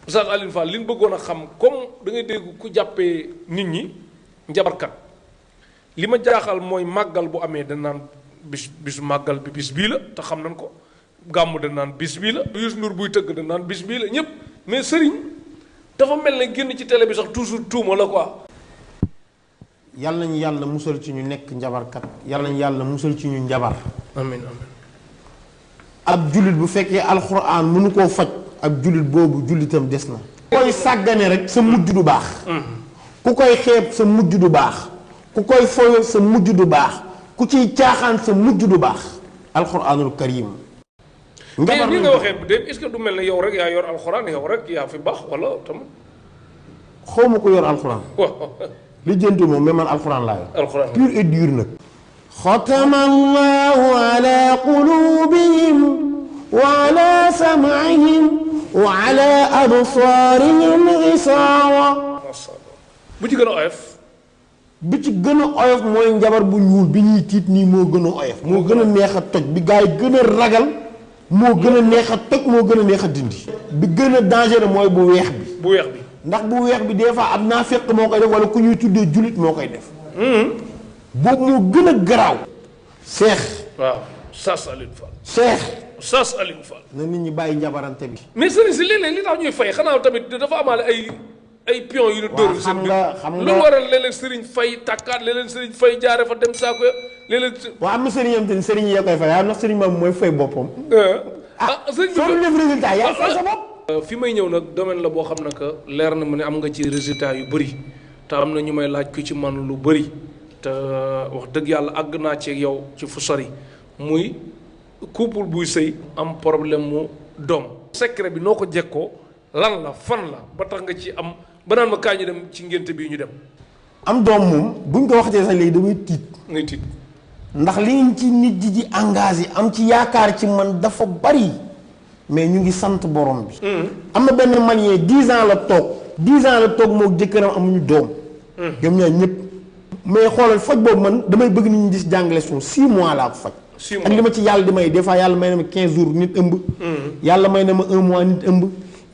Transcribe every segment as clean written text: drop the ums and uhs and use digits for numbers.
Oustaz Alioune Fall li ñu bëggoon a xam comme da ngay dégg ku jàppee nit ñi njabarkat li ma jaaxal mooy màggal bu amee dañ naan bisu màggal bi bis bii la te xam nañ ko gàmmu dañ naan bis bii la Youssou Ndour buy tëgg dañ naan bis bii la ñëpp mais sëriñ dafa mel ne génn ci télé bi sax toujours tuuma la quoi. yàlla nañu yàlla musal ci ñu nekk njabarkat yàlla nañu yàlla musal ci ñu njabar. amiin amiin. ab jullit bu fekkee alxuraan mënu koo faj ab jullit boobu jullitam des na. ku koy sàggane rek sa mujj du baax. ku koy xeeb sa mujj du baax. ku koy foyo sa mujj du baax. ku ciy caaxaan sa mujj du baax. alxuraanul karim. mais li nga waxee de est-ce que du mel ne yow rek yaa yor alxuraan yow rek yaa fi baax wala tam. xaw ma ko yor alxuraan. li jëntu moom mais man alxuraan laa yor. alxuraan pur et dur nag. xatama allahu ala qulubihim wa ala sam'ihim wa ala absaarihim gisaawa. bu ci gën a oyof. bi ci gën a oyof mooy njabar bu ñuul bi ñuy tiit nii moo gën a oyof. moo gën a neex a toj bi gaa yi gën a ragal. moo gën a neex a toj moo gën a neex a dindi. bi gën a dangereux mooy bu weex bi. bu weex bi. ndax bu weex bi des fois am naa fekk moo koy def wala ku ñuy tuddee jullit moo koy def. boobu moo gën a garaaw. seex. waaw Oustaz Alioune Fall. seex. Oustaz Alioune Fall. na nit ñi bàyyi njabarante bi. mais sëriñ si léeg-léeg li tax ñuy fay xanaa tamit dafa amaale ay pion yu ñu dóor. xam nga lu waral léeg-léeg sëriñ fay tàkkaat léeg-léeg sëriñ fay jaare fa dem saako léeg-léeg. waaw am na sëriñ yam te ni sëriñ yi koy fay am na sëriñ moom mooy fay boppam. sëriñ bi soo def résultat yaa fay sa bopp. fi may ñëw nag domaine la boo xam ne que leer na mu ne am nga ci résultat yu bëri te am na ñu may laaj ku ci man lu bëri te wax dëgg yàlla àgg naa ci yow ci fu sori muy couple buy sëy am problème mu doom. secret bi noo ko jekkoo lan la fan la ba tax nga ci am ba naan ma kaa ñu dem ci ngénte bii ñu dem. am doom moom buñ ko waxtee sax léegi damay tiit. ngay tiit. ndax liñ ci nit ji engagé am ci yaakaar ci man dafa bari. mais ñu ngi sant borom bi. am na benn malien 10 ans la toog. 10 ans la toog moo jëkkëram amuñu doom. ñoom ñaar ñëpp. mais xoolal faj boobu man damay bëgg nit ñi di jàngale suñu 6 mois laa ko faj. 6 mois ak li ma ci yàlla di may des fois yàlla may na ma 15 jours nit ëmb. yàlla may na ma 1 mois nit ëmb.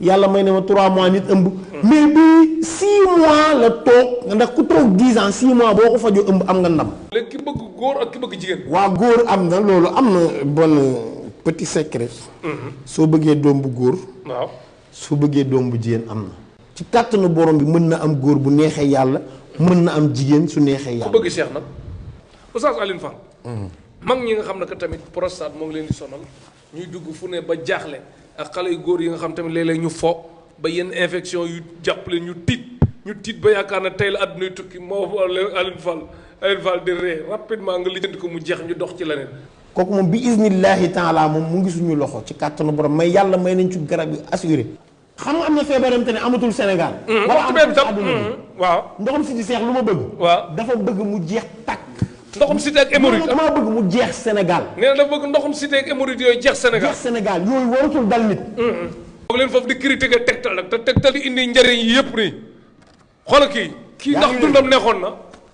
yàlla may na ma 3 mois nit ëmb. mais bii 6 mois la toog ndax ku toog 10 ans 6 mois boo ko fajoo ëmb am nga ndam. léegi ki bëgg góor ak ki bëgg jigéen. waa góor am na loolu am na bon. petit secret. soo bëggee doom bu góor. waaw soo bëggee doom bu jigéen am na. ci kàttanu borom bi mën na am góor bu neexee yàlla. mën na am jigéen su neexee yàlla. ku bëgg seex nag Oustaz Alioune Fall. mag ñi nga xam ne que tamit prostate moo ngi leen di sonal ñuy dugg fu ne ba jaaxle ak xale yu góor yi nga xam tamit léeg-léeg ñu fo ba yenn infection yu jàppale ñu tiit ba yaakaar ne tey la àdduna yu tukki moo Alioune Fall di ree rapidement nga lijjanti ko mu jeex ñu dox ci leneen. kooku moom bi isnillahi taala moom mu ngi suñu loxo ci kàttanu borom may yàlla may nañ ci garab yi assuré. xam nga am na feebaram te ne amatul Sénégal. wala amatul tam waaw. ndoxam si di seex lu ma bëgg. waaw dafa bëgg mu jeex tàkk. ndoxum cité ak hémorroïde damaa bëgg mu jeex Sénégal. nee na dafa bëgg ndoxum cité ak hémorroïde yooyu jeex Sénégal. jeex Sénégal yooyu waratul dal nit. foog leen foofu di critiquer tegtal nag te tegtal yi indi njëriñ yi yëpp nii xoolal kii ndax dundam neexoon na.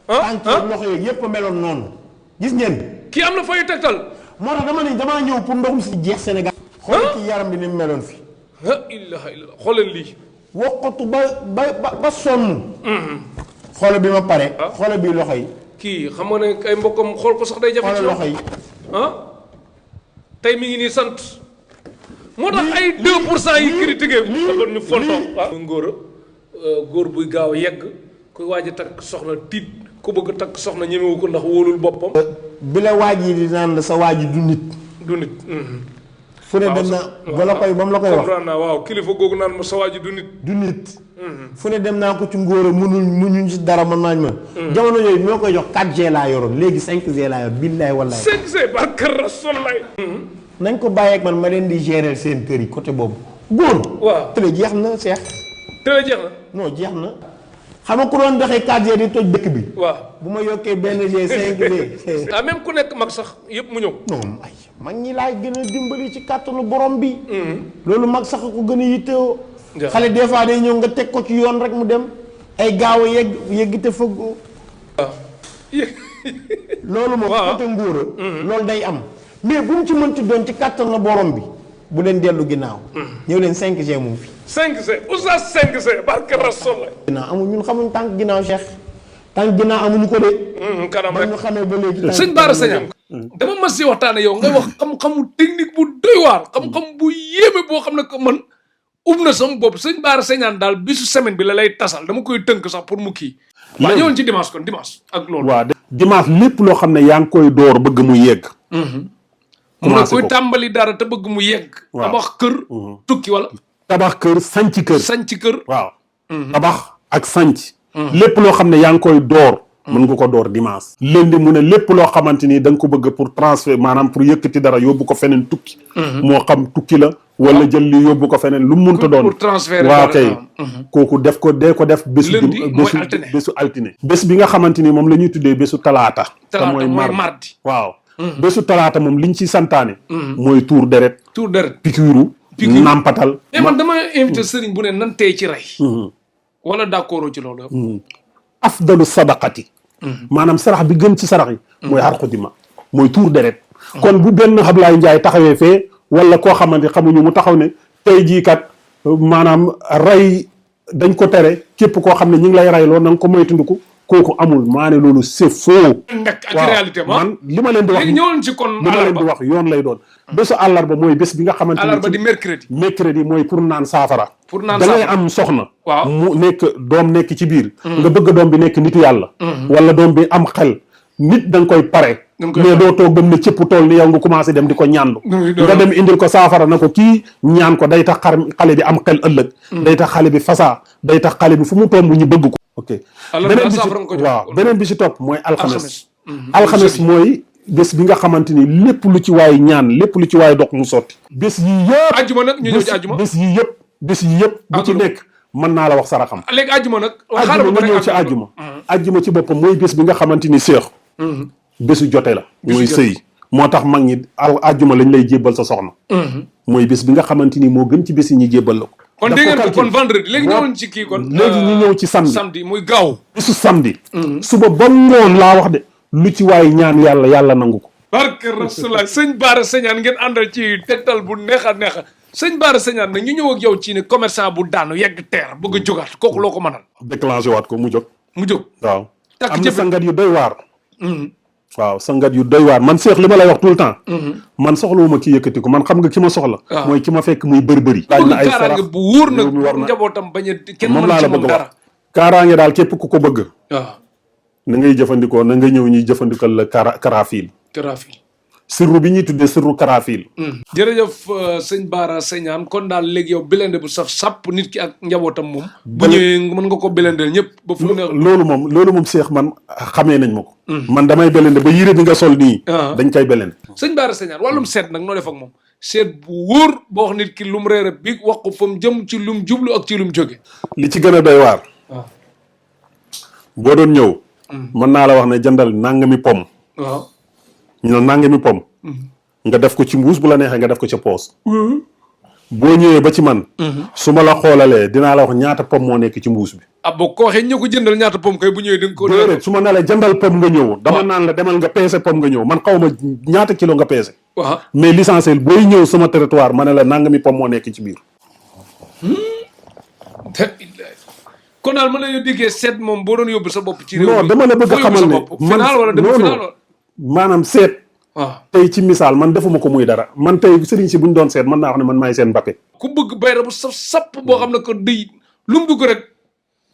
tànk loxo yooyu yëpp meloon noonu. gis ngeen. kii am na fay tegtal. moo tax damaa ñëw pour ndoxum si jeex Sénégal. xoolal kii yaram bi ni mu meloon fi. ilaha illallah xoolal lii. wokkatu ba sonn. xoolal bi ma pare. xoolal bi loxo yi. kii xam nga ne ay mbokkam xool ko sax day jafe. xoolal loxo yi. tey mi ngi nii sant. moo tax ay 2% yi critiqué. dafa ñu fonto góor buy gaaw a yegg kuy waaj a takk soxna tiit ku bëgg a takk soxna ñemewu ko ndax wóolul boppam. bi la waaj yi di naan la sa waaj du nit. du nit. fu ne dem naa ba la koy ba mu la koy wax comprendre naa waaw kilifa googu naan ma sa waaj du nit. du nit. fu ne dem naa ko ci ngóor a mënuñ ci dara mën naañ ma. jamono yooyu moo koy jox 4G laa yoroon léegi 5G laa yor billaay wallaay. 5G barka Rasulaay. nañ ko bàyyeeg man ma leen di gérer seen kër yi côté boobu. góor. waaw télé jeex na Cheikh. télé jeex na. non jeex na. xam nga ku doon doxee 4G di toj dëkk bi. waaw bu ma yokkee benn G 5G. même ku nekk mag sax yëpp mu ñëw. non ay mag ñi laay gën a dimbali ci kàttanu borom bi. loolu mag sax ko gën a yittewoo. xale des fois day ñëw nga teg ko ci yoon rek mu dem. ay gaaw a yegg te fëgg. waaw. loolu moom côté ngóora. loolu day am mais bu mu ci mënti doon ci kàttanu borom bi. bu leen dellu ginnaaw. ñëw leen 5G mu fi. 5G oustaz 5G barke Rasul. ginnaaw amul ñun xamuñ tànk ginnaaw Cheikh tànk ginnaaw amuñu ko de. kanam ba rek ñu xamee ba léegi. sëñ Bara Segnane dama mas si waxtaane yow ngay wax xam-xamu technique bu doy waar xam-xam bu yéeme boo xam ne que man na sama bopp sëñ Bara Segnane daal bisu semaine bi la lay tasal dama koy tënk sax pour mu kii. waaw ñëwoon ci dimanche kon dimanche ak loolu. waaw dimanche lépp loo xam ne yaa ngi koy door bëgg mu yegg. mu ne koy tàmbali dara te bëgg mu yegg. waaw tabax kër. tukki wala. tabax kër sanc kër. sanc kër. waaw. tabax ak sanc. lépp loo xam ne yaa ngi koy door. mën nga ko door dimanche. lundi mu ne lépp loo xamante ni da nga ko bëgg pour transfert maanaam pour yëkkati dara yóbbu ko feneen tukki. moo xam tukki la. wala jël li yóbbu ko feneen lu mu mënta doon. pour transfert waaw kay. kooku def ko dee ko def. bésu altine. bés bi nga xamante ni moom la ñuy tuddee bésu talaata. te mooy mardi waaw. bésu talaata moom liñ ci santaane. mooy tuur deret. tuur deret piqûre nampatal. mais man dama invité sëriñ bu ne nan tey ci rey. wala d'accord ci loolu. afdalu sadaqati. maanaam sarax bi gën ci sarax yi. mooy xarqu dima mooy tuur deret. kon bu benn Ablaye Ndiaye taxawee fee. wala koo xamante xamuñu mu taxaw ne tey jii kat maanaam rey dañ ko tere képp koo xam ne ñu ngi lay reyloo na nga ko moytandiku kooku amul maa ne loolu c'est faux. nekk ak réalité man li ma leen di wax léegi ñëwoon ci kon li ma leen di wax yoon lay doon. bésu àllarba mooy bés bi nga xamante ni àllarba di mercredi. mercredi mooy pour naan saafara. pour naan da ngay saafara am soxna. waaw mu nekk doom nekk ci biir. nga bëgg doom bi nekk nitu yàlla. wala doom bi am xel nit da nga koy pare. mais doo toog ba mu ne cëpp tool ni yow nga commencé dem di ko ñaandu. nga dem indil ko saafara na ko kii ñaan ko day tax xale bi am xel ëllëg. day tax xale bi fasaa day tax xale bi fu mu tomb ñu bëgg ko. ok beneen bi ci topp mooy alxames. alxames mooy bés bi nga xamante ni lépp lu ci waay ñaan lépp lu ci waay dox mu sotti. bés yii yëpp ajjuma nag ñu ñëw ci ajjuma bés yii yëpp bu ci nekk mën naa la wax saraxam. léegi ajjuma nag. ajjuma nga ñëw ci ajjuma. ajjuma ci boppam mooy bés bi nga xamante ni seex. bésu jote la. mooy sëy moo tax mag ñi ajjuma lañ lay jébbal sa soxna. mooy bés bi nga xamante ni moo gën ci bés yi ñu jébbal la ko. kon dégg ngeen ko kon vendredi léegi ñëwoon ci kii kon. léegi ñu ñëw ci samedi samedi muy gaaw. bésu samedi. suba ba ngoon laa wax de lu ci waay ñaan yàlla nangu ko. barke Rasulullah sëñ Bara Segnane ngeen àndal ci tegtal bu neex a neex sëñ Bara Segnane nag ñu ñëw ak yow ci ne commerçant bu daanu yegg teer bëgg a jógaat kooku loo ko mënal. déclenché waat ko mu jóg. mu jóg waaw. takk am na sangat yu doy waar. waaw sangat yu doy waar man seex li ma lay wax tout le temps. man soxlawuma ki yëkkati ko man xam nga ki ma soxla. mooy ki ma fekk muy bëri. laaj na ay sarax bu wóor nag njabootam bañ a kenn mën ci moom dara. kaaraange daal képp ku ko bëgg. waaw. na ngay jëfandikoo na nga ñëw ñuy jëfandikal la karafiil. sirru bi ñuy tuddee sirru karafiil. jërëjëf sëñ Bara Segnane kon daal léegi yow bilende bu saf sàpp nit ki ak njabootam moom. bu ñëwee mën nga ko bilendeel ñëpp. ba fu ne loolu moom seex man xamee nañ ma ko. man damay belende ba yére bi nga sol nii. dañ koy belende. sëñ Bara Segnane wàllum seet nag noo def ak moom seet bu wóor boo wax nit ki lum réer bi wax ko fa mu jëm ci lum jublu ak ci lum jóge. li ci gën a doy waar. boo doon ñëw. mën naa la wax ne jëndal nangami pom. waaw. ñu ne nangami pom. nga def ko ci mbuus bu la neexee nga def ko ca poos. boo ñëwee ba ci man. su ma la xoolalee dinaa la wax ñaata pom moo nekk ci mbuus bi. ah boo ko waxee ñu ko jëndal ñaata pom kay bu ñëwee da nga ko. déedéet su ma ne la jëndal pom nga ñëw. dama naan la demal nga peese pom nga ñëw man xaw ma ñaata kilo nga peese. waaw mais l'essentiel booy ñëw sama territoire ma ne la nangami pom moo nekk ci biir. kon daal mën nañu diggee seet moom boo doon yóbbu sa bopp ci réew mi. non dama la bëgg a xamal ne final wala dem final wala. maanaam seet. waaw tey ci misaal man defuma ko muy dara man tey sëriñ si bu ñu doon seet mën naa wax ne man maay seen Mbappé. ku bëgg bayra bu saf sapp boo xam ne que day lu mu dugg rek.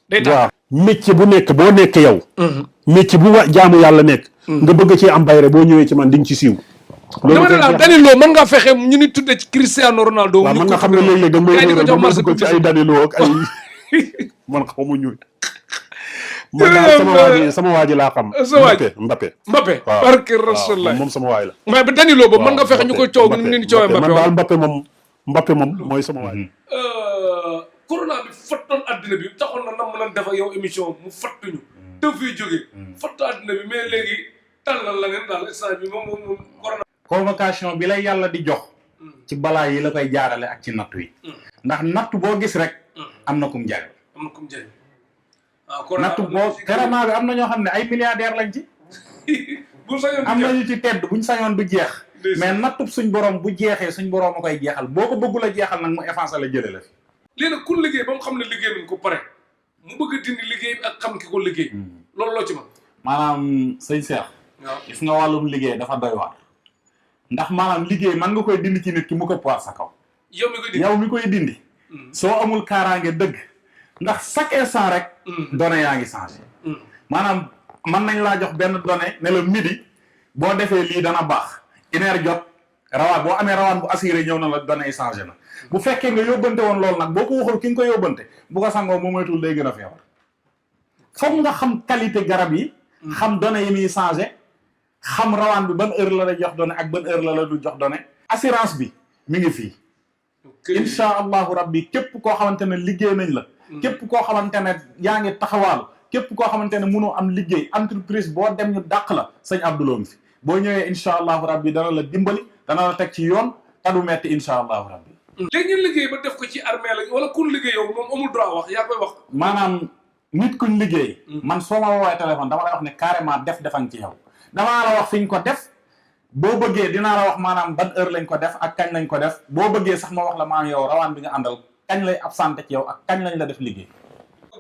day tax waaw métier bu nekk boo nekk yow. métier bu jaamu yàlla nekk. nga bëgg ci am bayra boo ñëwee ci man di nga ci siiw. loolu dama ne la Danilo mën ngaa fexe ñu ni tuddee ci Cristiano Ronaldo. waaw mën nga xam ne léeg-léeg da nga may ko ci ay Danilo ak ay man xamu ñu. man daal sama waa ji laa xam. sa waa ji Mbappé. waaw barke Rasulullah moom sama waay la. mais ba Danilo boobu mën nga fexe ñu koy coow ni mu leen di coowee man daal Mbappé moom mooy sama waay. corona bi fattoon addina bi taxoon na nam lan def ak yow émission mu fattuñu. te fii jógee. fattu addina bi mais léegi tàllal la ngeen daal instant bi moom corona. convocation bi lay yàlla di jox. ci balaa yi la koy jaarale ak ci nattu yi. ndax nattu boo gis rek. am na kum jaay. am na kum jaay. nattu boo carrément bi am na ñoo xam ne ay milliardaires lañ ci. bu sañoon am nañu ci tedd buñ sañoon du jeex. mais nattub suñ borom bu jeexee suñ borom a koy jeexal boo ko bëggul a jeexal nag mu effacé la jële la fi. léegi nag ku liggéey ba mu xam ne liggéey nañ ko pare mu bëgg a dindi liggéey ak xam ki ko liggéey. loolu loo ci mën. maanaam sëñ Cheikh. waaw gis nga wàllum liggéey dafa doy waar. ndax maanaam liggéey man nga koy dindi ci nit ki mu këpp waat sa kaw. yow mi koy dindi. soo amul kaaraange dëgg. ndax chaque instant rek. données yaa ngi changé. maanaam mën nañ laa jox benn donnée ne la midi boo defee lii dana baax. une heure jot rawaan boo amee rawaan bu assuré ñëw na la données yi changé na. bu fekkee nga yóbbante woon loolu nag boo ko waxul ki nga ko yóbbante bu ko sangoo mu moytul day gën a feebar. foog nga xam qualité garab yi. xam données yi muy changé. xam rawaan bi ban heure la la jox données ak ban heure la la du jox données. assurance bi mi ngi fii. incha allahu rabbi képp koo xamante ne liggéey nañ la. képp koo xamante ne yaa ngi taxawaalu. képp koo xamante ne mënoo am liggéey entreprise boo dem ñu dàq la sëñ Abdoulou ngi fi boo ñëwee incha allahu rabbi dana la dimbali dana la teg ci yoon te du metti incha allahu rabbi. léegi ngeen liggéey ba def ko ci armée la wala kun liggéey yow moom amul droit wax yaa koy wax. maanaam nit kuñ liggéey. man soo ma woowee téléphone dama lay wax ne carrément defan ci yow. damaa la wax fi ñu ko def boo bëggee dinaa la wax maanaam ban heure lañ ko def ak kañ lañ ko def boo bëggee sax ma wax la maanaam yow rawaan bi nga àndal kañ lay absenté ci yow ak kañ lañ la def liggéey. ku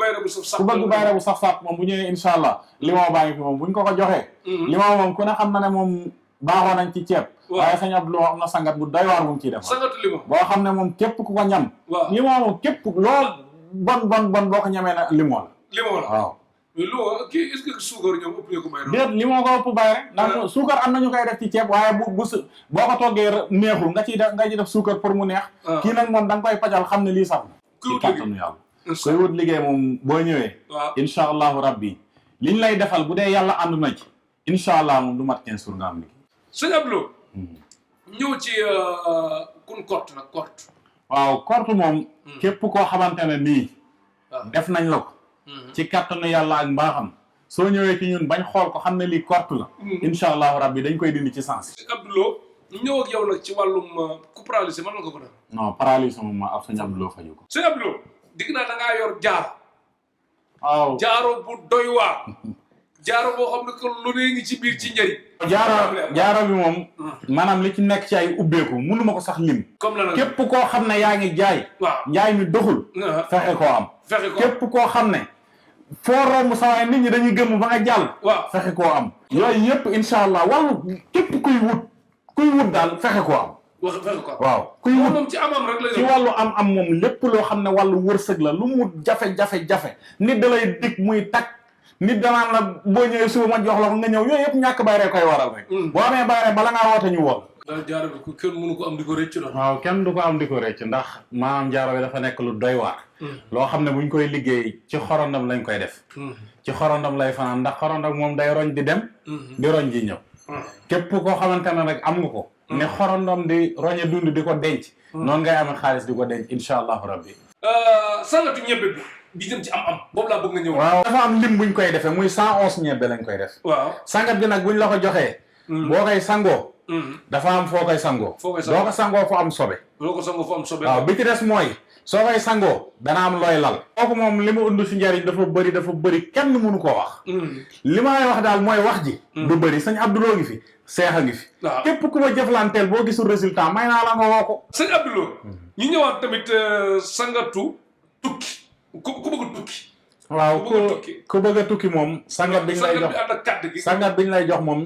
bëgg bayre bu saf saf moom bu ñëwee incha allah limon baa ngi fi moom buñ ko joxee. limon moom ku ne xam na ne moom baaxoo nañ ci ceeb. waaye sëñ Abdou am na sangat bu doy waar bu mu ciy def. sangatu limon boo xam ne moom képp ku ko ñam. waaw limon moom képp lool bon boo ko ñamee na limon la. limon la waaw. mais limon kii est-ce que suukar ñoom ëpp ñu ko bayre. déet limon ko ëpp bayre ndax suukar am na ñu koy def ci ceeb waaye boo ko toggee neexul nga ciy def suukar pour mu neex. kii nag moom da nga koy pajal xam ne lii sax na. ci kàttanu yàlla koy wut liggéey moom boo ñëwee. waaw incha allahu rabbi liñ lay defal bu dee yàlla ànd na ci. incha allah moom du mat 15 jours nga am liggéey. sëñ Abdou. ñëw ci kun korte nag korte. waaw korte moom. képp koo xamante ne nii. def nañ la ko. ci kàttanu yàlla ak mbaaxam. soo ñëwee ci ñun bañ xool ko xam ne lii korte la. incha allahu rabbi dañ koy dindi ci sens. sëñ Abdou ñu ñëw ak yow nag ci wàllum ku paralysé mën nga ko def. non paralysé moom ma ab sëñ Abdou faju ko. sëñ Abdou. digg naa da ngaa yor jaaro. waaw jaaro bu doy waar. jaaro boo xam ne que lu ne ngi ci biir ci njëriñ. jaaro bi moom. maanaam li ci nekk ci ay ubbeeku mënu ma ko sax lim. comme la képp koo xam ne yaa ngi jaay. waaw njaay mi doxul. fexe koo am. képp koo xam ne. foo romb sa waay nit ñi dañuy gëm ba nga jàll. waaw fexe koo am. yooyu yëpp incha allah wàllu képp kuy wut daal fexe koo am. waaw kuy wut moom ci am-am rek la ci wàllu am moom lépp loo xam ne wàllu wërsëg la lu mu jafe-jafe nit da lay dig muy tag nit danaan la boo ñëwee suba ma jox la ko nga ñëw yooyu yëpp ñàkk bayre koy waral rek. boo amee bayre bala ngaa woote ñu woon. daal jaaro bi kenn mënu ko am di ko rëcc la. waaw kenn du ko am di ko rëcc ndax maanaam jaaro bi dafa nekk lu doy waar. loo xam ne buñ koy liggéey ci xorondam lañ koy def. ci xorondam lay fanaan ndax xorondam moom day roñ di dem. di roñ di ñëw. képp koo xamante ne rek am nga ko. ne xorondam di roñe dund di ko denc. noonu ngay amee xaalis di ko denc incha allahu rabbi. sangatu ñebe bi jëm ci am boobu laa bëgg nga ñëw. waaw dafa am lim buñ koy defee muy 111 ñebe lañ koy def. waaw sangat bi nag buñ la ko joxee. boo koy sangoo. dafa am foo koy sangoo. doo ko sangoo fu am sobe. doo ko sangoo fu am sobe. waaw bi ci des mooy soo koy sangoo dana am looy lal. kooku moom li mu undu si njariñ dafa bëri kenn mënu koo wax. li ma lay wax daal mooy wax ji. du bëri sëñ Abdoulou ngi fi. seex a ngi fi. képp ku ma jëflanteel boo gisul résultat may naa la nga woo ko. sëñ Abdoulou. ñu ñëwaat tamit sangatu tukki ku bëgg tukki. waaw ku bëgg a tukki moom. sangat biñ lay jox sangat biñ lay jox moom.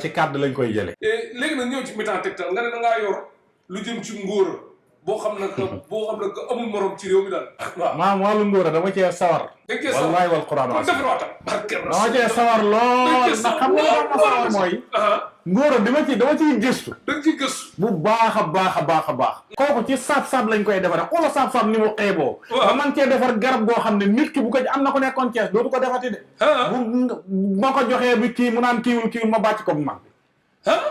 ci kàddu lañ koy jëlee. léegi nag ñëw ci mitan tegtal nga ne da ngaa yor lu jëm ci ngóora boo xam ne que amul morom ci réew mi daal. waaw maam wàllu ngóora dama cee sawar. wallaay wal quraan dama cee sawar lool ndax xam nga lan ma sawar mooy. ngóora dama ciy gëstu. da nga ciy gëstu. bu baax a baax. kooku ci saab-saab lañ koy defaree xoola saab-saab ni mu xeeboo. ba man cee defar garab goo xam ne nit ki bu ko am na ko nekkoon Cees dootu ko defati de. bu ma ko joxee bi kii mu naan kiiwul ma bàcc ko bu mag bi.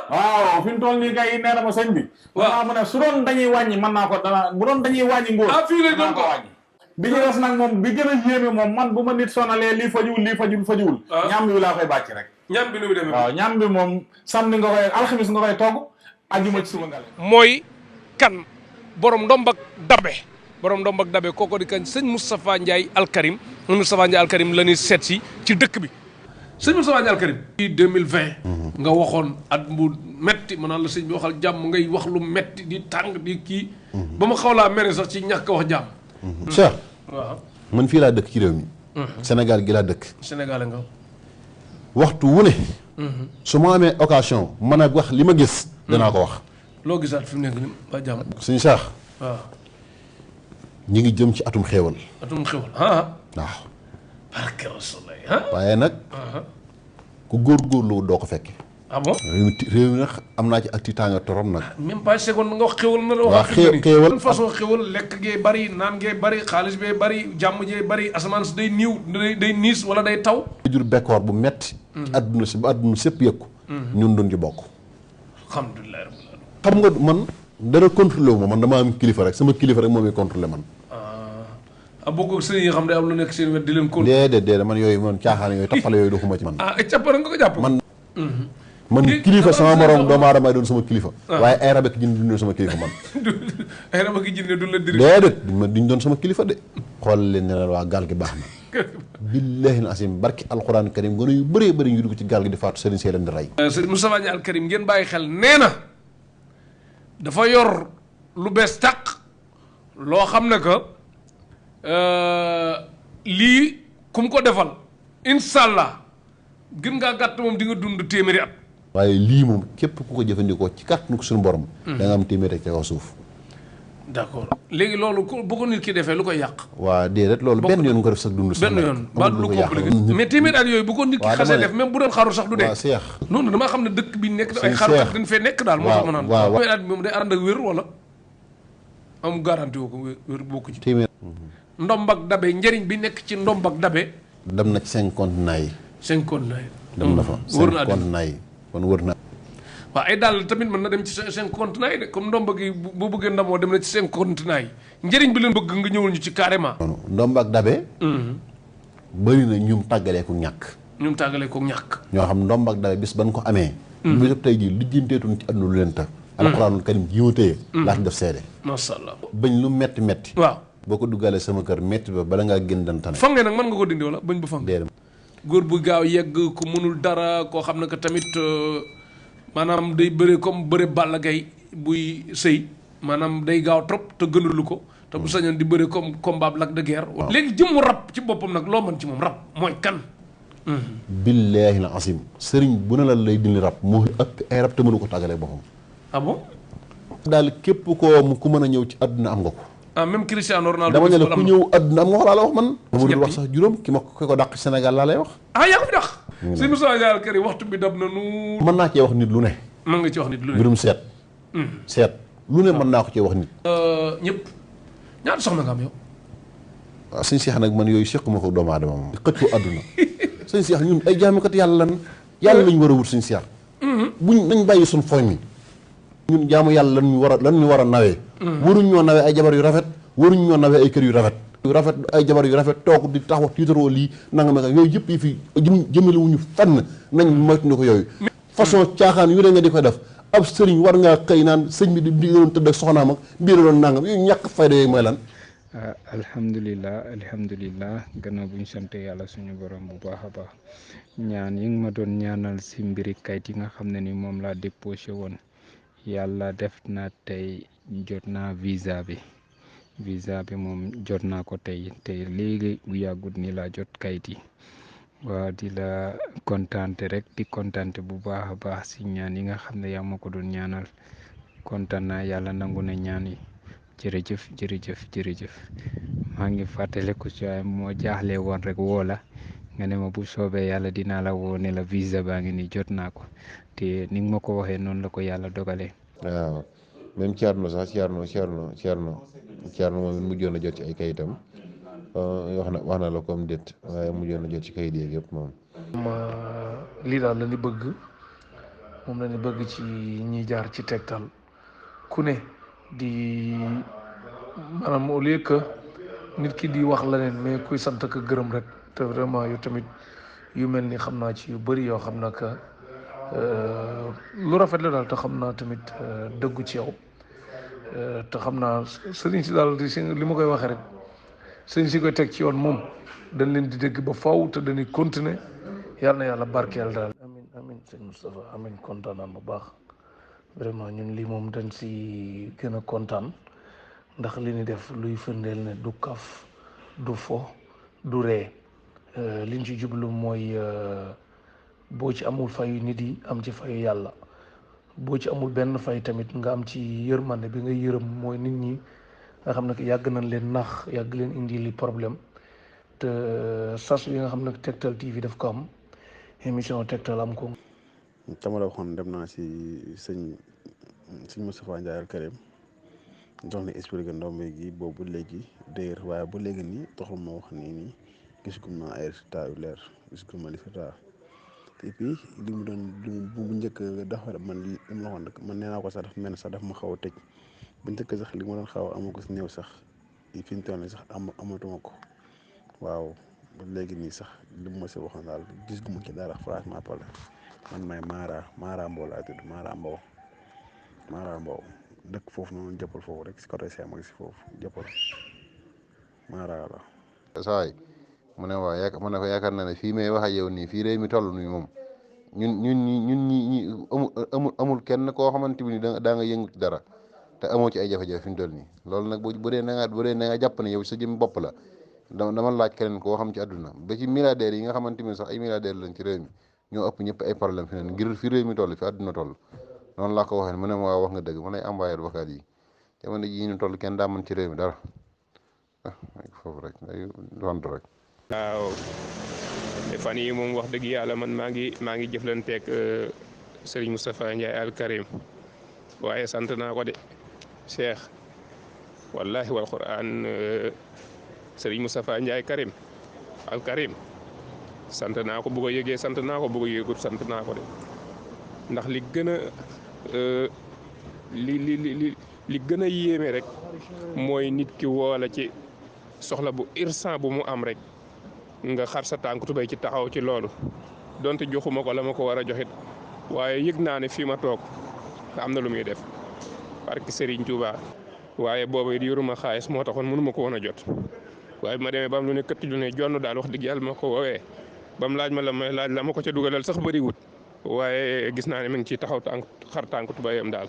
waaw fi mu toll nii kay nee na ma sëñ bi. waaw mu ne su doon dañuy wàññi mën naa ko bu doon dañuy wàññi ngóor. fii lay doon ko wàññi. bi ñu des nag moom bi gën a yéeme moom man bu ma nit sonalee lii fajuwul. ñaam bi laa koy bàcc rek. ñaam bi nu mu demee. waaw ñaam bi moom samedi nga koy alxamis nga koy togg ajjuma ci suba nga leen. mooy kan borom ndombak dabe kooku di kan sëñ Moustapha Ndiaye Al Karim la ñuy seet si ci dëkk bi sëñ Moustapha Dial Karim. ci 2020. nga waxoon at bu metti ma naan la sëñ bi waxal jàmm ngay wax lu metti di tàng di kii. ba ma xaw laa mere sax ci ñàkk wax jàmm. Cheikh. waaw man fii laa dëkk ci réew mi. Sénégal gi laa dëkk. Sénégal nga. waxtu wu ne. su ma amee occasion mën a wax li ma gis. danaa ko wax. loo gisaat fi mu nekk nii ba jàmm. suñu Cheikh. waaw. ñu ngi jëm ci atum xéewal. atum xewal ah. waaw. barke Rasulullah ah. waaye nag. ku góorgóorlu doo ko fekke. ah bon. réew mi nag am naa ci ak tiitaanga torom nag. même pas seconde nga wax xewal na la. waaw xéewal ban façon xewal lekk gee bari naan gee bari xaalis bee bari jàmm jee bari asamaan si day niiw day niis wala day taw. jur bekkoor bu metti ci àdduna si ba àdduna sépp yëg ko. ñun duñ ci bokk. alhamdulilah rabbil alamin. xam nga man dara contrôlé wu ma man dama am kilifa rek sama kilifa rek moom mi contrôlé man. ah bokk ak sëriñ yi xam ne am lu nekk seen wet di leen contrôlé. déedéet man yooyu man caaxaan yooyu tappale yooyu doxuma ci man. ah cappara nga ko jàpp. man kilifa sama morom doomu aadama doon sama kilifa. waaye ay rab ak jinne duñ doon sama kilifa man. ay rab ak jinne duñ la diri. déedéet duñ doon sama kilifa de. xool leen ne la waa gaal gi baax na. billahi al asim barki alquran karim gën yu bëree bëri ñu dugg ci gaal gi di faatu sëriñ see leen di rey. sëriñ Moustapha Dial Karim ngeen bàyyi xel nee na dafa yor lu bees tàq loo xam ne que lii ku mu ko defal incha allah gën ngaa gàtt moom di nga dund téeméeri at. waaye lii moom képp ku ko jëfandikoo ci kàttanu ko suñu borom. da nga am téeméeri ci kaw suuf. d'accord léegi loolu bu ko nit ki defee lu koy yàq. waa déedéet loolu benn yoon nga ko def sax dund. benn yoon ba lu compliqué mais téeméeri at yooyu bu ko nit ki xasee def même bu doon xaru sax du dee. waaw Seex. noonu damaa xam ne dëkk bi nekk ay xarukat dañ fee nekk daal. moo tax ma naan téeméeri at bi moom day ànd ak wér wala am garanti woo ko wér bokku ci. téeméer. ndomb ak dabe njëriñ bi nekk ci ndomb ak dabe. dem na ci 5 continents yi. 5 continents yi. dem na fa 5 continents yi kon wër na. waaw ay dàll tamit mën na dem ci 5 continents yi de comme ndomba gi boo bëggee ndamoo dem na ci 5 continents yi njëriñ bi leen bëgg nga ñëwul ñu ci carrément. noonu ndomb ak dabe. bëri na ñum tàggalee ko ñàkk. ñum tàggalee ko ñàkk. ñoo xam ndomb ak dabe bis ban ko amee. bisub tey jii lijjanteetuñ ci àdduna lu leen ta. alxuraanul karim ji ma téye. laa ci def seede. macha allah. bañ lu metti metti. waaw boo ko duggalee sama kër metti ba bala ngaa génn dan tane. fange nag mën nga ko dindi wala bañ bu fange. déedéet. góor bu gaaw yegg ku mënul dara koo xam ne que tamit maanaam day bëre comme bëre Balla Gaye buy sëy maanaam day gaaw trop te gënalu ko te bu sañoon di bëre comme combat Lac de Guiers. léegi jëmmu rab ci boppam nag loo mën ci moom rab mooy kan. billaahi la asim sëriñ bu ne la lay dindi rab moo ëpp ay rab te mënu ko tàggalee boppam. ah bon. daal képp koo ku mën a ñëw ci àdduna am nga ko. ah même Cristiano Ronaldo. dama ne la ku ñëw àdduna am nga ko laa la wax man. dama dul wax sax juróom ki ma ko dàq Sénégal laa lay wax. ah yaa ko fi dàq. si Moustapha Dial Karim waxtu bi dab na nu. mën naa cee wax nit lu ne. mën nga ci wax nit lu ne. mbirum seet. seet lu ne mën naa ko cee wax nit. ñëpp ñaata soxna nga am yow. waaw sëñ Cheikh nag man yooyu sequma ko doomu aadama moom. xëccoo àdduna. sëñ Cheikh ñun ay jaamikat yàlla lan yàlla lañ war a wut sëñ Cheikh. buñ nañ bàyyi suñ fooñ mi. ñun jaamu yàlla lan ñu war a nawee. waruñ ñoo nawee ay jabar yu rafet waruñ ñoo nawee ay kër yu rafet. ay jabar yu rafet toog di taxaw tiitaroo lii nanga ma yooyu yëpp yi fi jëmale wuñu fenn nañ moytu ni ko yooyu. façon caaxaan yu ne nga di ko def ab sëriñ war ngaa xëy naan sëñ bi di doon tëdd ak soxnaam ak biir doon nangam yooyu ñàkk fayda yooyu mooy lan. alhamdulilah gannaaw bu ñu sant yàlla suñu borom bu baax a baax ñaan yi nga ma doon ñaanal si mbiri kayit yi nga xam ne ni moom laa déposé woon yàlla def na tey jot naa visa bi moom jot naa ko tey léegi bu yàggut ni laa jot kayit yi waaw di la kontaante rek di kontaante bu baax a baax si ñaan yi nga xam ne yaa ma ko doon ñaanal kontaan naa yàlla nangu na ñaan yi jërëjëf maa ngi fàttaliku si waaye moo jaaxle woon rek woo la nga ne ma bu soobee yàlla dinaa la woo ne la visa baa ngi nii jot naa ko te ni nga ma ko waxee noonu la ko yàlla dogalee. waaw même Thierno sax Thierno moom it mujjoon na jot ci ay kayitam wax na la comme déet waaye mujjoon na jot ci kayit yeeg yëpp moom. lii daal la ni bëgg moom la ni bëgg ci ñi jaar ci Tektal ku ne di maanaam au lieu que nit ki di wax leneen mais kuy sant ak gërëm rek te vraiment yu tamit yu mel ni xam naa ci yu bëri yoo xam na que lu rafet la daal te xam naa tamit dëggu ci yow te xam naa sëriñ si daal li ma koy waxee rek sëriñ si koy teg ci yoon moom dañ leen di dégg ba faw te dañuy continuer yal na yàlla barkeel daal. amin sëñ Moustapha amin kontaan naa bu baax vraiment ñun lii moom dañ si gën a kontaan ndax li ñu def luy firndeel ne du kaf du fo du ree liñ ci jublu mooy boo ci amul fayu nit yi am ci fayu yàlla boo ci amul benn fay tamit nga am ci yërmande bi nga yërëm mooy nit ñi nga xam ne yàgg nañ leen nax yàgg leen indi li problème te sas bi nga xam ne Tektal TV daf ko am émission Tektal am ko. tama la waxoon dem naa si sëñ Moustapha Ndiaye Al Karim jox na expliqué ndombe gi boobu léegi déer waaye ba léegi nii taxul ma wax nii gisugum naa ay résultats yu leer gisugum ma résultat te puis li mu doon bu njëkk dafa man li mu la waxoon rek man nee naa ko sax daf mel ne sax daf ma xaw a tëj bu njëkk sax li ma doon xaw a ama ko si néew sax fi ñu toll nii sax amatuma ko waaw ba léegi nii sax li mu ma si waxoon daal gisuguma ci dara franchement parler man may Mara Mbow laa tudd Mara Mbow dëkk foofu noonu jëppal foofu rek si côté Sèye ma si foofu jëppal Mara la. saay mu ne waaw mu ne ko yaakaar naa ne fii may wax ak yow nii fii réew mi toll nii moom ñun ñi amul kenn koo xamante ni daa nga yëngu ci dara te amoo ci ay jafe-jafe fi mu toll nii loolu nag bu dee na nga jàpp ne yow sa jëm bopp la dama laaj keneen koo xam ci àdduna ba ci milliardaires yi nga xamante ni sax ay milliardaires lañ ci réew mi ñoo ëpp ñëpp ay problème fi ne ngir fi réew mi toll fi àdduna toll noonu laa ko waxee mu ne ma waaw wax nga dëgg ma lay envoyé vocal yi jamono ji ñu toll kenn daa mën ci réew mi dara foofu rek day wantu rek. waaw fan yi moom wax dëgg yàlla man maa ngi jëflanteeg Serigne Moustapha Ndiaye Al Karim waaye sant naa ko de Cheikh wallahi wal Quran Serigne Moustapha Ndiaye Karim Al Karim sant naa ko bu ko yëgee sant naa ko bu ko yëgut sant naa ko de ndax li gën a li gën a yéeme rek mooy nit ki woola ci soxla bu urgent bu mu am rek nga xar sa tànk tubéy ci taxaw ci loolu donte joxuma ko la ma ko war a joxit waaye yëg naa ne fii ma toog am na lu muy def barke Serigne Touba waaye boobu it yoruma xaalis moo taxoon mënuma ko woon a jot waaye bi ma demee ba am lu ne këtt lu ne jonn daal wax dëgg yàlla ma ko woowee ba mu laaj ma la may laaj la ma ko ca dugalal sax bëriwut waaye gis naa ne mi ngi ciy taxaw xar tànk tubéyam daal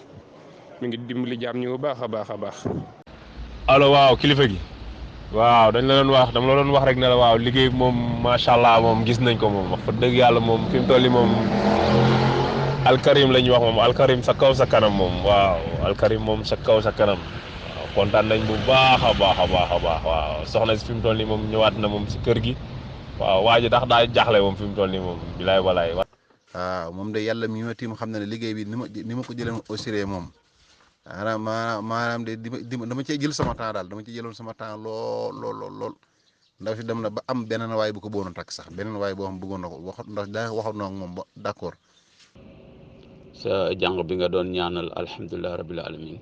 mi ngi dimbali jaam ñu bu baax a baax a baax. allo waaw kilifa gi. waaw dama la doon wax rek ne la waaw liggéey moom macha allah moom gis nañ ko moom wax fa dëgg yàlla moom fi mu toll nii moom Al Karim la ñuy wax moom Al Karim sa kaw sa kanam moom waaw Al Karim moom sa kaw sa kanam waaw kontaan nañ bu baax a baax waaw soxna si fi mu toll nii moom ñëwaat na moom si kër gi waaw waa ji daa jaaxle moom fi mu toll nii moom bilaay walaay. waaw moom de yàlla mi ma tiim xam na ne liggéey bi ni ma ko jëlee au sérieux moom. maanaam de dama cee jël sama temps daal dama ci jëloon sama temps lool ndax fi dem na ba am beneen waay bu ko bëggoon a takk sax beneen waay boo xam bëggoon na ko wax ndax daa waxoon na ak moom ba d'accord. sa jàng bi nga doon ñaanal alhamdulilah rabbil alamin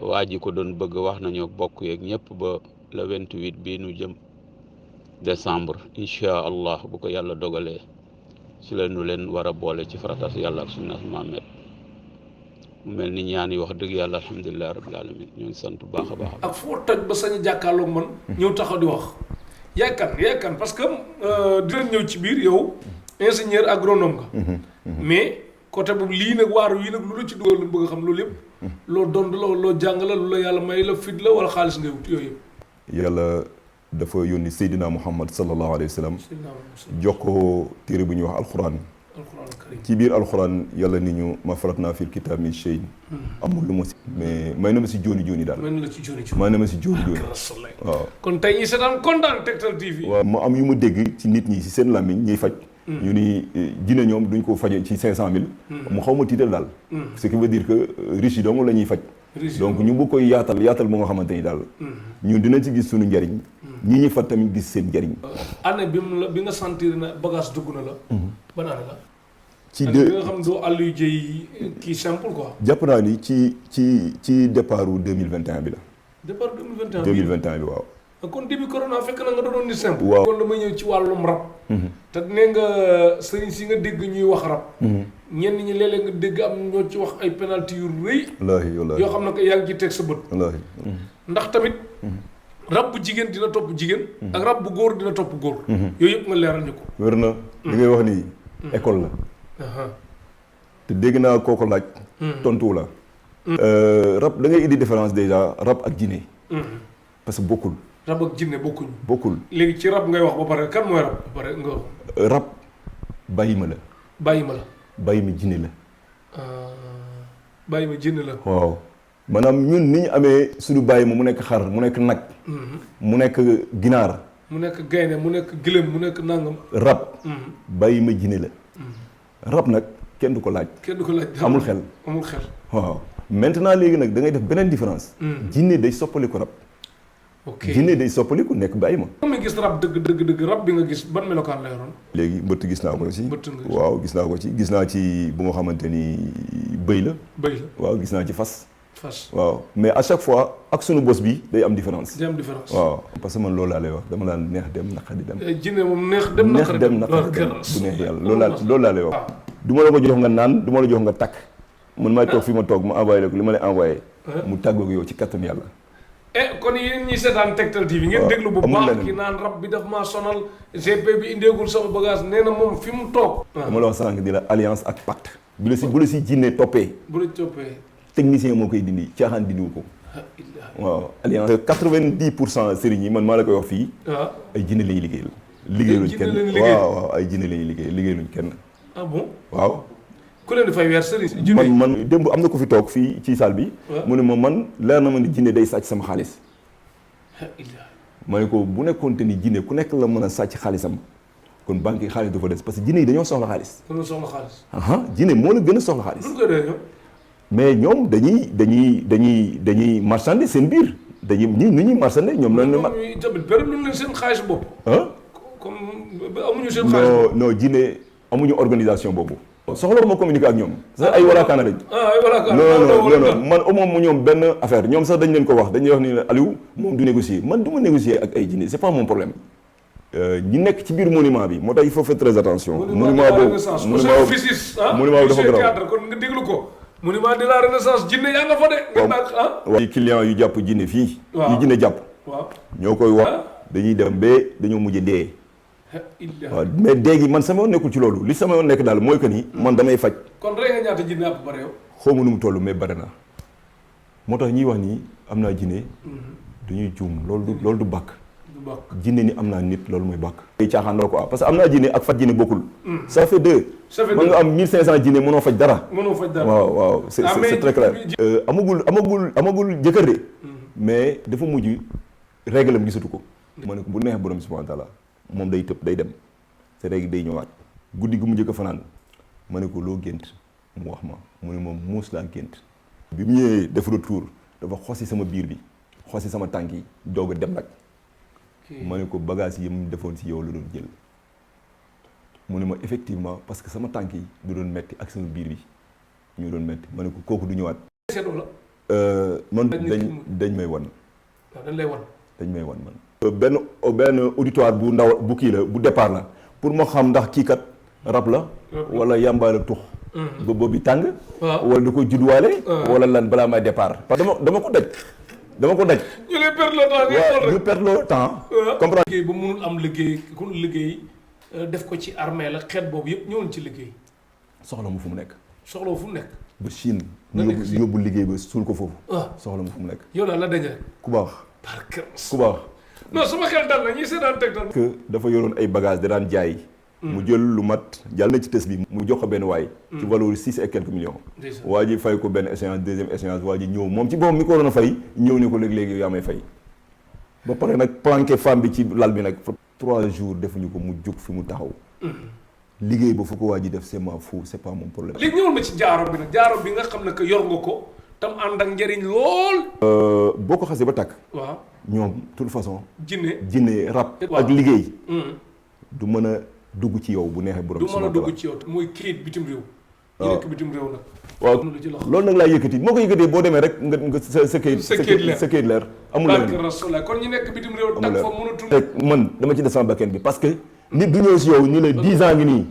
waa ji ko doon bëgg wax nañoo bokk yeeg ñëpp ba le 28 bii nu jëm décembre incha allah bu ko yàlla dogalee ci la nu leen war a boole ci faratas yàlla ak sunnas Muhammad mu mel ni ñaan yi wax dëgg yàlla alhamdulilah rabbil alamin ñoo ngi sant bu baax a baax. ak foo toj ba sañ a jàkkaarloog man. ñëw taxaw di wax. yaakaar parce que dinañ ñëw ci biir yow ingénieur agronome nga. mais côté boobu lii nag waaru wii nag lu la ci dugal lu bëgg a xam loolu yëpp. loo dond la loo jàng la lu la yàlla may la fit la wala xaalis ngay wut yooyu yëpp. yàlla dafa yónni Seydina Muhammad sallallahu alayhi wa sallam. jox ko téere bu ñuy wax alxuraan. ci biir alxuraan yàlla ni ñu ma farat naa fil kitaab min shay amul lu ma si mais may na ma si jooni daal may na ma si jooni waaw kon tey ñi seetaan kontaan Tektal TV waaw mu am yu ma dégg ci nit ñi si seen làmmiñ ñuy faj ñu ni dina ñoom duñ ko faje ci 500,000 mu xaw ma tiital daal ce qui veut dire que riche yi dong la ñuy faj donc ñu bëgg koy yaatal bu nga xamante ni daal ñun dinañ ci gis suñu njariñ ñi ñi faj tamit gis seen njariñ année bi nga sentir na bagage dugg na la ban année la ci nga xam doo àll yu jëy kii simple quoi. jàpp naa ni ci départ 2021 bi la. départ 2021 bi waaw. kon début corona fekk na nga doon ni simple. waaw kon damay ñëw ci wàllum rab. te nee nga sëriñ si nga dégg ñuy wax rab. ñenn ñi léeg-léeg nga dégg am ñoo ci wax ay penalty yu rëy. wallaahi yoo xam ne que yaa ngi ci teg sa bët. wallaahi. ndax tamit rab bu jigéen dina topp jigéen. ak rab bu góor dina topp góor. yooyu yëpp nga leeral ñu ko. wér na li ngay wax nii. école la. te dégg naa kooko laaj. tontu la. rab da ngay indi différence déjà rab ak jinne. parce que bokkul. rab ak jinne bokkuñu. bokkul léegi ci rab ngay wax ba pare kan mooy rab ba pare nga wax. rab bàyyi ma la. bàyyi ma la. bàyyi ma jinne la. bàyyi ma jinne la. waaw maanaam ñun ni ñu amee suñu bàyyi ma mu nekk xar mu nekk nag. mu nekk ginaar. mu nekk gaynde mu nekk gëlëm mu nekk nangam. rab. bàyyi ma jinne la. rab nag kenn du ko laaj. kenn du ko laaj amul xel. amul xel. waaw maintenant léegi nag da ngay def beneen différence. jinne day soppali ko rab. ok jinne day soppaliku nekk bàyyi ma. xam nga gis rab dëgg rab bi nga gis ban melokaan la yoroon. léegi mbëtt gis naa ko ci. mbëtt nga waaw gis naa ko ci gis naa ci bu nga xamante ni bëy la. bëy la waaw gis naa ci fas. fas waaw mais à chaque fois ak sunu bos bi day am différence. day am différence waaw parce que man loolu laa lay wax dama laa neex dem naqari dem. jinne moom neex dem naqari dem bu neex yàlla loolu laa lay wax. du ma la ko jox nga naan du ma la jox nga takk. man maay toog fi ma toog ma envoyé la ko li ma lay envoyé. mu tàggoog yow ci kattan yàlla. kon yéen ñi seetaan Tektal TV ngeen déglu bu baax ki naan rab bi daf maa sonal GP bi indeegul sama bagage nee na moom fi mu toog. dama la wax sànq di la alliance ak pacte. bu la si jinne toppee. bu la toppee. technicien moo koy dindi caaxaan dindiwu ko. waaw alliance 90% sëriñ yi man maa la koy wax fii. ay jinne lañuy liggéeyal. liggéeyaluñ kenn waaw ay jinne lañuy liggéeyaluñ kenn. ah bon waaw. ku leen di fay weer sëriñ man démb am na ko fi toog fii ci salle bi. mu ne ma man leer na ma ni jinne day sàcc sama xaalis. ma ne ko bu nekkoonte ni jinne ku nekk la mën a sàcc xaalisam kon banque yi xaalis du fa des parce que jinne yi dañoo soxla xaalis. dañoo soxla xaalis. jinne moo la gën a soxla xaalis. mais ñoom dañuy marchander seen biir ñuy marchander ñoom. ñoom tamit bëri lu leen seen xaalis bopp. comme amuñu seen xaalis bopp. non jinne amuñu organisation boobu. soxla ma communiquer ak ñoom. sax ay walaakaana lañ. ay walaakaana non man amoon mu ñoom benn affaire ñoom sax dañ leen ko wax dañuy wax ni Aliou moom du négocier man du ma négocier ak ay jinne c'est pas mon problème. ñi nekk ci biir monument bi moo tax il faut faire très attention. monument boobu dafa garaaw kon nga déglu ko. monument de la renaissance jinne yaa nga fa de. waaw client yu jàpp jinne fii. yu jinne jàpp. waaw ñoo koy wax dañuy dem ba dañoo mujj dee. waaw mais léegi man sama yoon nekkul ci loolu li sama yoon nekk daal mooy que ni man damay faj. kon rey nga ñaata jinne àpp bare yow. xaw ma nu mu toll mais bare na moo tax ñuy wax ni am naa jinne dañuy juum loolu du bàkk. jinne ni am naa nit loolu mooy bàkk. day caaxaan la quoi parce que am naa jinne ak faj jinne bokkul. ça fait deux. mën nga am 1500 jinne mënoo faj dara. waaw c'est très clair. amagul jëkkër de. mais dafa mujj réglam gisatu ko. ma ne ko bu neex borom subhanahu wa taala moom day tëb day dem te règle day ñëwaat guddi gu mu njëkk a fanaan ma ne ko loo gént mu wax ma mu ne moom muus laa gént bi mu ñëwee def retour dafa xosi sama biir bi xosi sama tànk yi doog a dem nag ma ne ko bagage yi mu defoon si yow la doon jël mu ne ma effectivement parce que sama tànk yi du doon metti ak sama biir bi ñu doon metti ma ne ko kooku du ñëwaat man dañ may wan dañ lay wan man benn auditoire bu ndaw bu kii la bu départ la pour moo xam ndax kii kat rab la wala yàmbaa la tux ba boobu tàng wala da ko judduwaale wala lan balaa may départ parce que dama ko daj ñu lay perdre le temps waaw ñu perdre le temps comprendre liggéey ba mënul am liggéey ku liggéey def ko ci armée la xeet boobu yëpp ñëwoon ci liggéey soxla mu fu mu nekk ba Chine ñu yóbbu liggéey ba suul ko foofu soxla mu fu mu nekk yow daal la dañ rek ku baax non sama xel dal na ñi seetaan Tektal que dafa yoroon ay bagages da daan jaay mu jël lu mat jàll na ci test bi mu jox ko benn waay ci valeur 6 et quelques millions waa ji fay ko benn échéance deuxième échéance waa ji ñëw moom ci boppam mi ko waroon a fay ñëw ne ko léegi-léegi yow yaa may fay ba pare nag planqué femme bi ci lal bi nag 3 jours defuñu ko mu jóg fi mu taxaw liggéey ba fu ko waa ji def c'est ma fou c'est pas mon problème léegi ñëwul ma ci jaaro bi nag jaaro bi nga xam ne que yor nga ko tam ànd ak njëriñ lool boo ko xasee ba takk waaw ñoom toute façon jinne rab ak liggéey du mën a dugg ci yow bu neexee borom du mën a dugg ci yow mooy kayit bitim réew ñu nekk bitim réew nag waaw loolu nag laa yëkkati moo ko yëkkatee boo demee rek nga sa kayit leer amul leneen kon ñu nekk bitim réew tak fa mënatul man dama ci def sama bakkan bi parce que nit du ñëw si yow ñu ne 10 ans ngi nii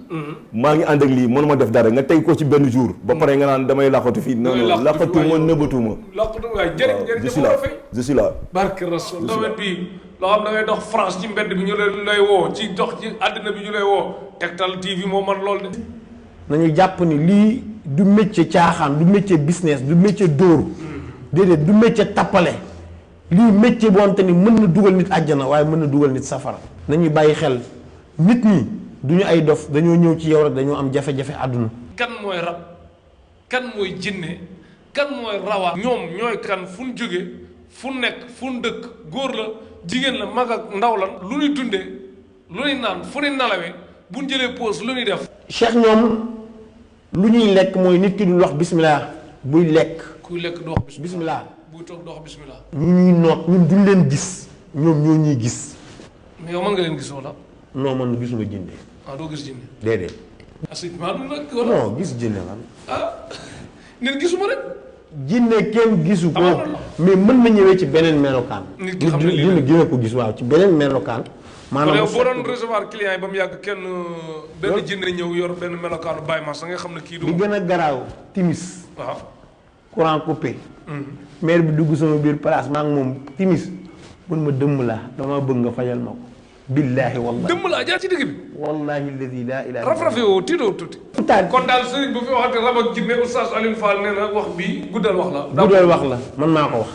maa ngi ànd ak lii mënuma def dara nga teg ko ci benn jour ba pare nga naan damay laqatu fii non non laqatu ma nëbbatu ma laqatu waay jëriñ je suis là je suis là barke rasul nawet bi loo xam da ngay dox France ci mbedd bi ñu lay woo ci dox ci àddina bi ñu lay woo Tektal TV moo man lool de nañu jàpp ni lii du métier caaxaan du métier business du métier dóor déedéet du métier tappale lii métier boo xamante ni mën na dugal nit àjjana waaye mën na dugal nit safara nañuy bàyyi xel nit ñi duñu ay dof dañoo ñëw ci yow rek dañoo am jafe-jafe àdduna kan mooy rab kan mooy jinne kan mooy rawaa ñoom ñooy kan fu ñu jóge fu nekk fu ñu dëkk góor la jigéen la mag ak ndaw lan lu ñuy dundee lu ñuy naan fu ñuy nalawee bu ñu jëlee pause lu ñuy def cheikh ñoom lu ñuy lekk mooy nit ki du wax bismillah buy lekk kuy lekk du wax bismillah buy toog du wax bismillah ñu ñuy noot ñun duñ leen gis ñoom ñoo ñuy gis mais yow mën nga leen gis wala non man gisuma jinde doo gis jinne déedéet asitement nag wala non gis jinne lan nit gisuma rek jinne kenn gisu ko mais mën na ñëwee ci beneen melokaan nit ki xam ne lii dina ko gis waaw ci beneen melokaan maanaam boo doon recevoir client yi ba mu yàgg kenn benn jinne ñëw yor benn melokaanu Baye Mass nga xam ne kii du li gën a garaaw timis waaw courant coupé maire bi dugg sama biir place maa ngi moom timis mun ma dëmm laa dama bëgg nga fajal ma ko billaahi wallahi dëmm laa jaar ci digg bi wallahi alladi laa ilaaha raf-rafe woo tiitoo tuuti kon daal sëriñ bu fi waxante rab ak jinne oustaz Alioune Fall nee na wax bi guddal wax la guddal wax la man maa ko wax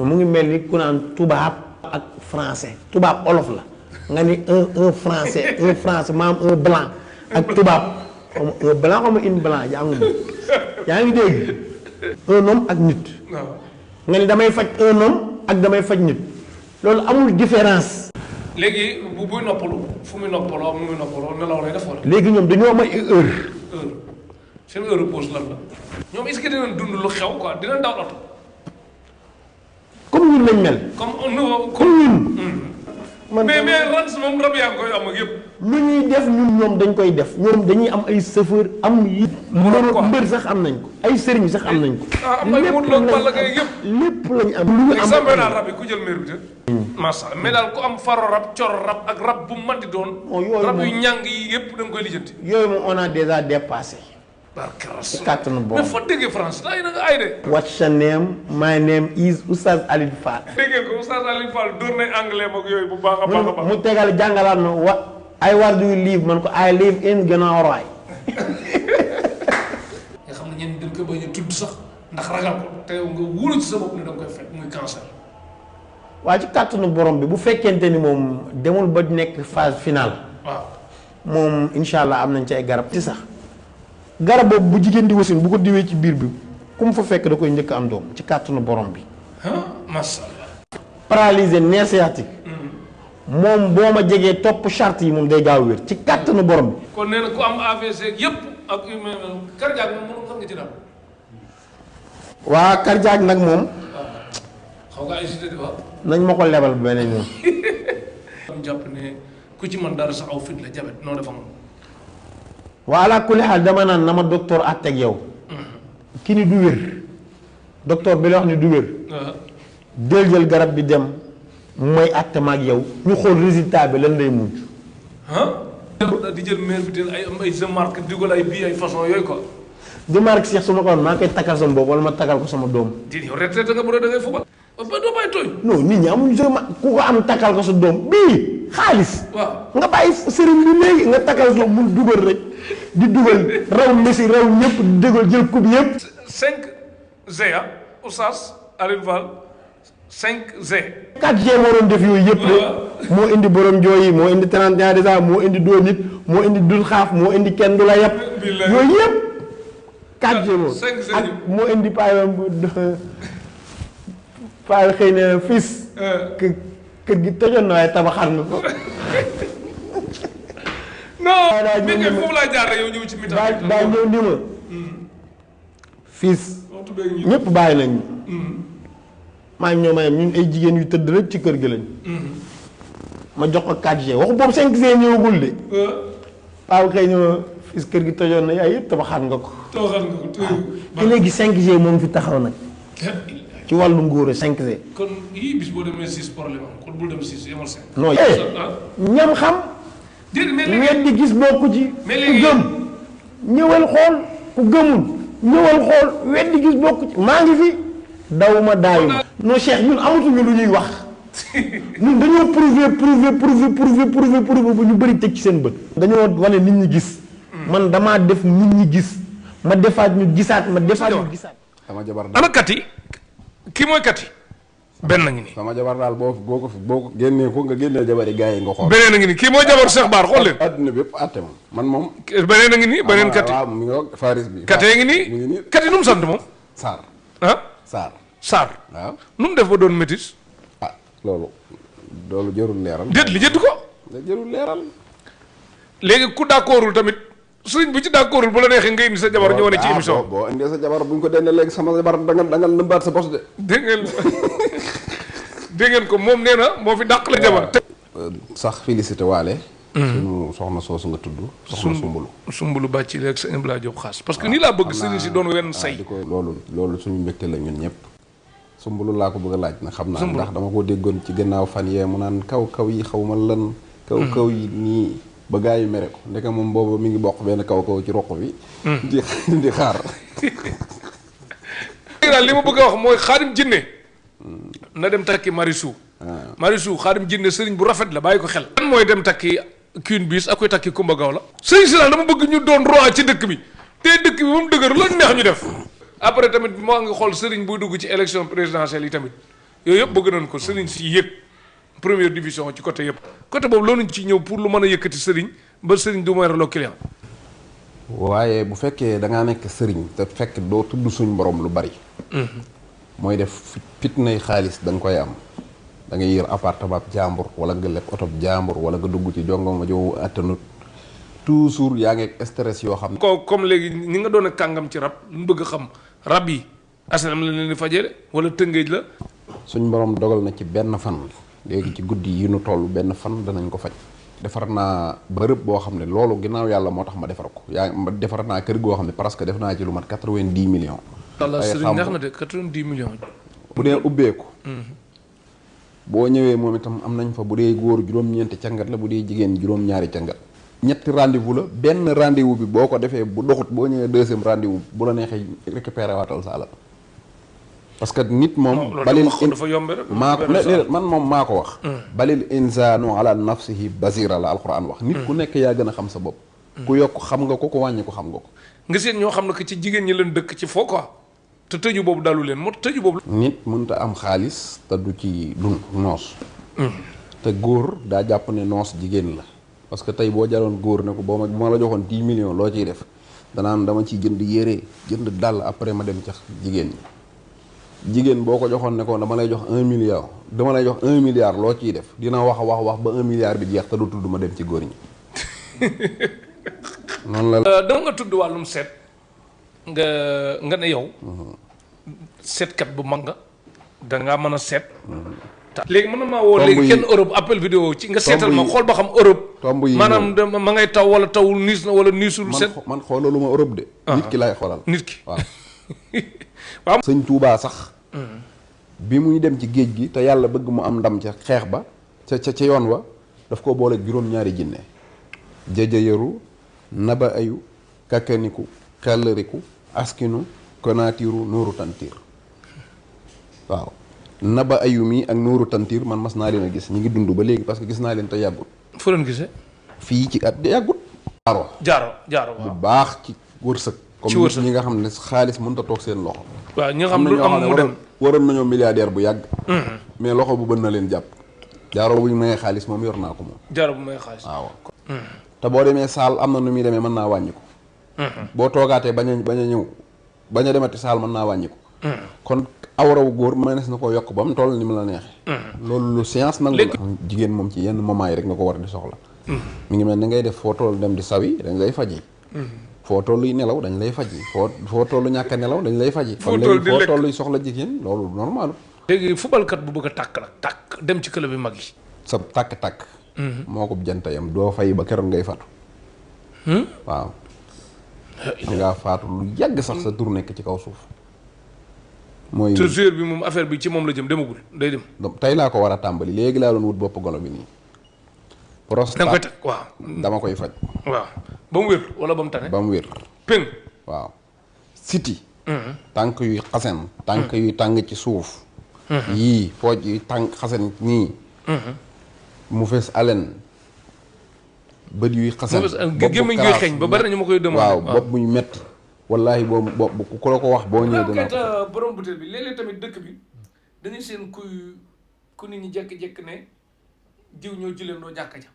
mu ngi mel ni ku naan tubaab ak français tubaab olof la nga ni un français maam un blanc ak tubaab un blanc comme une blanc yaa ngi dégg un homme ak nit nga ni damay faj un homme ak damay faj nit loolu amul différence léegi bu buy noppalu fu muy noppaloo mu muy noppaloo nelaw lay def wala léegi ñoom dañoo am ay heure seen heure pause lan la ñoom est-ce que dinañ dund lu xew quoi dinañ daw oto comme ñun lañ mel comme ñun mais rans moom rab yaa ngi koy am ak yëpp lu ñuy def ñoom dañ koy def ñoom dañuy am ay chauffeur am yi mbër sax am nañ ko ay sëriñ sax am nañ ko am ay mut loog balla kay yëpp lépp lañ am lu ñu am exemple daal rab yi ku jël maire bi te masa mais daal ku am faro rab coro rab ak rab bu man di doon rab yu ñàng yi yëpp da nga koy lijjanti yooyu moom on a déjà dépassé ci kàttanu boobu mais foo déggee France daa yi na nga ay de what's your name my name is Oustaz Alioune Fall déggee ko Oustaz Alioune Fall dóor nañ anglais mag yooyu bu baax a baax a baax mu tegal jàngalaat ma ay war do you live man ko I live in Guinaw Rail nga xam ne ñenn dañ koy bañ a tudd sax ndax ragal ko te yow nga wóolu ci sa bopp ne da nga koy fekk muy cancer waaye ci kàttanu borom bi bu fekkente ni moom demul ba nekk phase finale waaw moom incha allah am nañ ci ay garab ci sax garab boobu bu jigéen di wasin bu ko diwee ci biir bi ku mu fa fekk da koy njëkk am doom ci kàttanu borom bi masha Allah paralysé nerf sciatique moom boo ma jegee topp charte yi moom day gaaw wér ci kàttanu borom bi kon nee na ku am AVC yëpp ak cardiaque moom mënu xam nga ci daal waa cardiaque nag moom xaw nga ay cité di wax nañ ma ko lebal beneen yoon am jàpp ne ku ci mën dara sax aw fit la jabet noo defa moom voilà kulli xaal dama naan na ma docteur àtteeg yow ki ni du wér docteur bi la wax ni du wér del jël garab bi dem mooy àtte ma ak yow ñu xool résultat bi lan lay mujj di jël maire bi teel ay am ay marque dugal ay bii ay façon yooyu quoi di marque Cheikh su ma ko woon maa koy takkal sama bopp wala ma takkal ko sama doom di yow retraité nga bu dee da ngay fubal ba doo bàyyi tooñ non nit ñi amuñu sama ku ko am takkal ko sa doom bii xaalis waaw nga bàyyi sëriñ bi léegi nga takkal ko mun dugal rek di dugal raw Messi raw ñëpp di dugal jël coupe yëpp 5G Oustaz Alioune Fall 5G 4G moo doon def yooyu yëpp de moo indi borom jooyi moo indi 31 décembre moo indi doo nit moo indi dul xaaf moo indi kenn du la yëpp yooyu yëpp 4G moo ak moo indi paa xëy na fils kër gi tëjoon na waaye tabaxaat nga ko non mais kay foofu laa jaar yow ñëw ci mi daa ñëw ni ma fils ñëpp bàyyi nañ maa ngi ñoom ñun ay jigéen yu tëdd rek ci kër gi lañ ma jox ko 4G waxu boobu 5G ñëwagul de paa xëy na fils kër gi tëjoon na yaay yëpp tabaxaat nga ko te léegi 5G moom fi taxaw nag ci wàllu ngóore 5G kon yii bis boo demee 6 problème am kon bul dem 6 yemal 5 non ñam xam weddi gis bokku ci. ku gëm ñëwal xool ku gëmul ñëwal xool weddi gis bokku ci maa ngi fi dawuma daayuma non Cheikh ñun amatuñu lu ñuy wax ñun dañoo prouver bu ñu bëri teg ci seen bët dañoo wane nit ñi gis man damaa def nit ñi gis ma defaat ñu gisaat ma defaat ñu gisaat sama jabar ana kati kii mooy kati benn ngi nii sama jabar daal boo ko génnee ko nga génnee jabari gars yi nga xool beneen a ngi nii kii mooy jabar Cheikh Bara xool leen adduna bi yëpp atte moom man moom beneen a ngi nii beneen kati waaw mi ngi faris bi kati ngi nii kati nu mu sant moom Sarr Sarr waaw nu mu def ba doon métis loolu jërul leeral déet li jënd ko jërul leeral léegi ku d'accordul tamit sëriñ bu ci d'accordul bu la neexee nga indi sa jabar ñëw ne ci émission boo indee sa jabar buñ ko denne léegi sama jabar da nga nëmbaat sa bos de dégg ngeen ko moom nee na moo fi dàq la jabar sax félicité waale suñu soxna soosu nga tudd soxna sumbulu bàcci léegi sa Imbla Diop xaas parce que nii laa bëgg sëriñ si doon wenn say loolu suñu mbégte la ñun ñëpp sumbulu laa ko bëgg a laaj na xam naa ndax dama ko déggoon ci gannaaw fan yee mu naan kaw yi xaw ma lan kaw yi nii ba gaa yi mere ko ndeke moom boobu mi ngi bokk benn kaw ci roq bi di xaar daal li ma bëgg a wax mooy Xaadim Jinne na dem takki Marichou Xaadim Jinne sëriñ bu rafet la bàyyi ko xel lan mooy dem takki Queen Bis ak koy takki Kumba Gaw la sëriñ si daal dama bëgg ñu doon roi ci dëkk bi te dëkk bi moom dëgër la neex ñu def après tamit moo ngi xool sëriñ buy dugg ci élection présidentielle yi tamit yooyu yëpp bëgg nañ ko sëriñ si yëg première division ci côté yëpp côté boobu loolu ñu ci ñëw pour lu mën a yëkkati sëriñ ba sëriñ du mooy reloo client waaye bu fekkee da ngaa nekk sëriñ te fekk doo tudd suñ borom lu bari mooy def fitnay xaalis da nga koy am da ngay yër appartement jàmbur wala nga leb oto jàmbur wala nga dugg ci jongoma jow attanut toujours yaa ngi stress yoo xam ne ko comme léegi ñi nga doon a kàngam ci rab lu bëgg xam rab yi asanam la leen di fajee wala tëngéej la suñ borom dogal na ci benn fan léegi ci guddi yi nu toll benn fan danañ ko faj defar naa bërëb boo xam ne loolu ginnaaw yàlla moo tax ma defar ko ma defar naa kër goo xam ne presque def naa ci lu mat 90 millions Allah sëriñ neex na de 90 millions bu dee ubbeeku boo ñëwee moom itam am nañ fa bu dee góor juróom-ñeenti cangat la bu dee jigéen juróom-ñaari cangat ñetti rendez-vous la benn rendez-vous bi boo ko defee bu doxut boo ñëwee deuxième rendez-vous bu la neexee récupérer waatal sa alal parce que nit moom balil man moom maa ko wax balil insaanu ala nafsihi basira la alquran wax nit ku nekk yaa gën a xam sa bopp ku yokk xam nga ko ku wàññi ko xam nga ko nga seen ñoo xam ne que ci jigéen ñi leen dëkk ci foo quoi te tëju boobu dalu leen moo tëju boobu nit mënta am xaalis te du ci dun noos te góor daa jàpp ne noos jigéen la parce que tey boo jaloon góor ne ko boo ma la joxoon 10 millions loo ciy def danaan dama ciy jënd yére jënd dàll après ma dem ca jigéen ñi jigéen boo ko joxoon ne ko dama lay jox 1 milliard dama lay jox 1 milliard loo ciy def dina wax ba 1 milliard bi jeex te du tudd ma dem ci góor ñi noonu la dama nga tudd wàllum seet nga ne yow seetkat bu mag nga dangaa mën a seet léegi mën na maa woo léegi kenn Europe appel vidéo ci nga seetal ma xool ba xam Europe maanaam ma ngay taw wala tawul niis na wala niisul seet man xoolalu ma Europe de nit ki laay xoolal nit ki waaw sëñ Tuubaa sax bi muy dem ci géej gi te yàlla bëgg mu am ndam ca xeex ba ca yoon wa daf ko boole juróom-ñaari jinne jëjëyëru naba ayu kakaniku kàllariku askinu konaatiru nuuru tantiir waaw naba ayu mi ak nuuru tantiir man mas naa leen a gis ñi ngi dund ba léegi parce que gis naa leen te yàggut fu leen gisee fii ci at yàggut jaaro bu baax ci wërsëg comme ñi nga xam ne xaalis mënut a toog seen loxo waaw ñi nga xam ne am mu dem waroon nañoo milliardaire bu yàgg mais loxo bu bën na leen jàpp jaaro bu ñu mayee xaalis moom yor naa ko moom jaaro bu mayee xaalis waaw te boo demee saal am na nu muy demee mën naa wàññi ko boo toogaatee bañ a ñëw bañ a demati saal mën naa wàññi ko kon awrawu góor mënees na ko yokk ba mu toll ni mu la neexee loolu lu science nangu la jigéen moom ci yenn moment yi rek nga ko war di soxla mi ngi mel ni ngay def foo toll dem di sawi dañ lay faji foo tolluy nelaw dañ lay faji foo tollu ñàkk a nelaw dañ lay faji kon léegi foo tolluy soxla jigéen loolu normal léegi footballkat bu bëgg a tàkk nag tàkk dem ci club bi mag yi sa tàkk-tàkk moo ko jantayam doo fay ba keroog ngay fatu waaw dangaa faatu lu yàgg sax sa tur nekk ci kaw suuf mooy joueur bi moom affaire bi ci moom la jëm demagul day dem tey laa ko war a tàmbali léegi laa doon wut bopp golo bi nii da nga koy teg waaw. dama koy faj. waaw ba mu wér wala ba mu tane. ba mu wér. péng. waaw siti. tànk yuy xasen. tànk yuy tàng ci suuf. yii pooj yuy tàng xasen nii. mu fees alen. bët yuy xasen. gémmiñ guy xeeñ ba bari nañu ma koy demandé. waaw bopp buy metti wallaahi boobu ku la ko wax boo ñëwee dina ko borom butéel bi léeg-léeg tamit dëkk bi dañuy seen ku nit ñi jekk-jekk ne jiw ñoo jëleen doo jàkka ja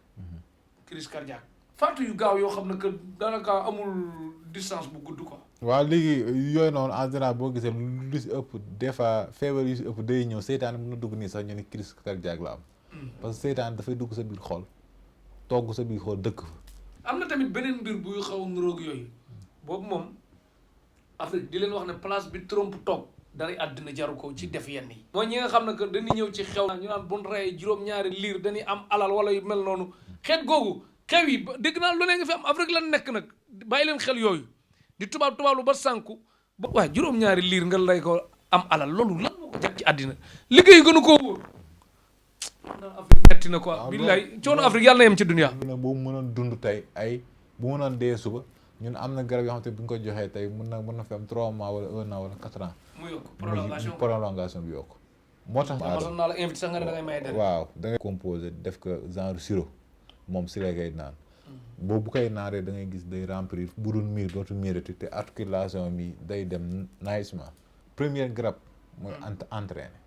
crise cardiaque faatu yu gaaw yoo xam ne que daanaka amul distance bu gudd quoi. waaw léegi yooyu noonu en général boo gisee lu si ëpp des fois feebar yu si ëpp day ñëw seytaan mën na dugg nii sax ñu ne crise cardiaque la am parce que seytaan dafay dugg sa biir xol togg sa biir xol dëkk fa. am na tamit beneen mbir buy xaw a niroog yooyu boobu moom Afrique di leen wax ne place bi Trump toog dara àddina jaru ko ci def yenn yi. mooy ñi nga xam ne que dañuy ñëw ci xew ñu naan bu ñu reyee juróom-ñaari liir dañuy am alal wala yu mel noonu xeet googu xew yi dégg naa lu ne nga fi am Afrique lan nekk nag bàyyi leen xel yooyu di tubaab lu ba sànku ba waaye juróom-ñaari liir nga lay ko am alal loolu lan moo ko jag ci àddina liggéey gënu koo wóor. Afrique metti na quoi. billaay coono Afrique yàlla na yem ci dunia. boo mënoon dund tey bu mënoon dee suba ñun am na garab yoo xam te bu ñu ko joxee tey mën na fi am 3 mois wala 1 an wala 4 ans. mu yokk prolongation bi yokk. moo tax mosoon naa la invité sax nga ne da ngay maye dara. waaw da ngay composé def ko genre sirop moom si la koy naan. boobu bu koy naanee da ngay gis day remplir bu dul miir dootul miirati te articulation bi day dem naïsement première garab mooy entraîné.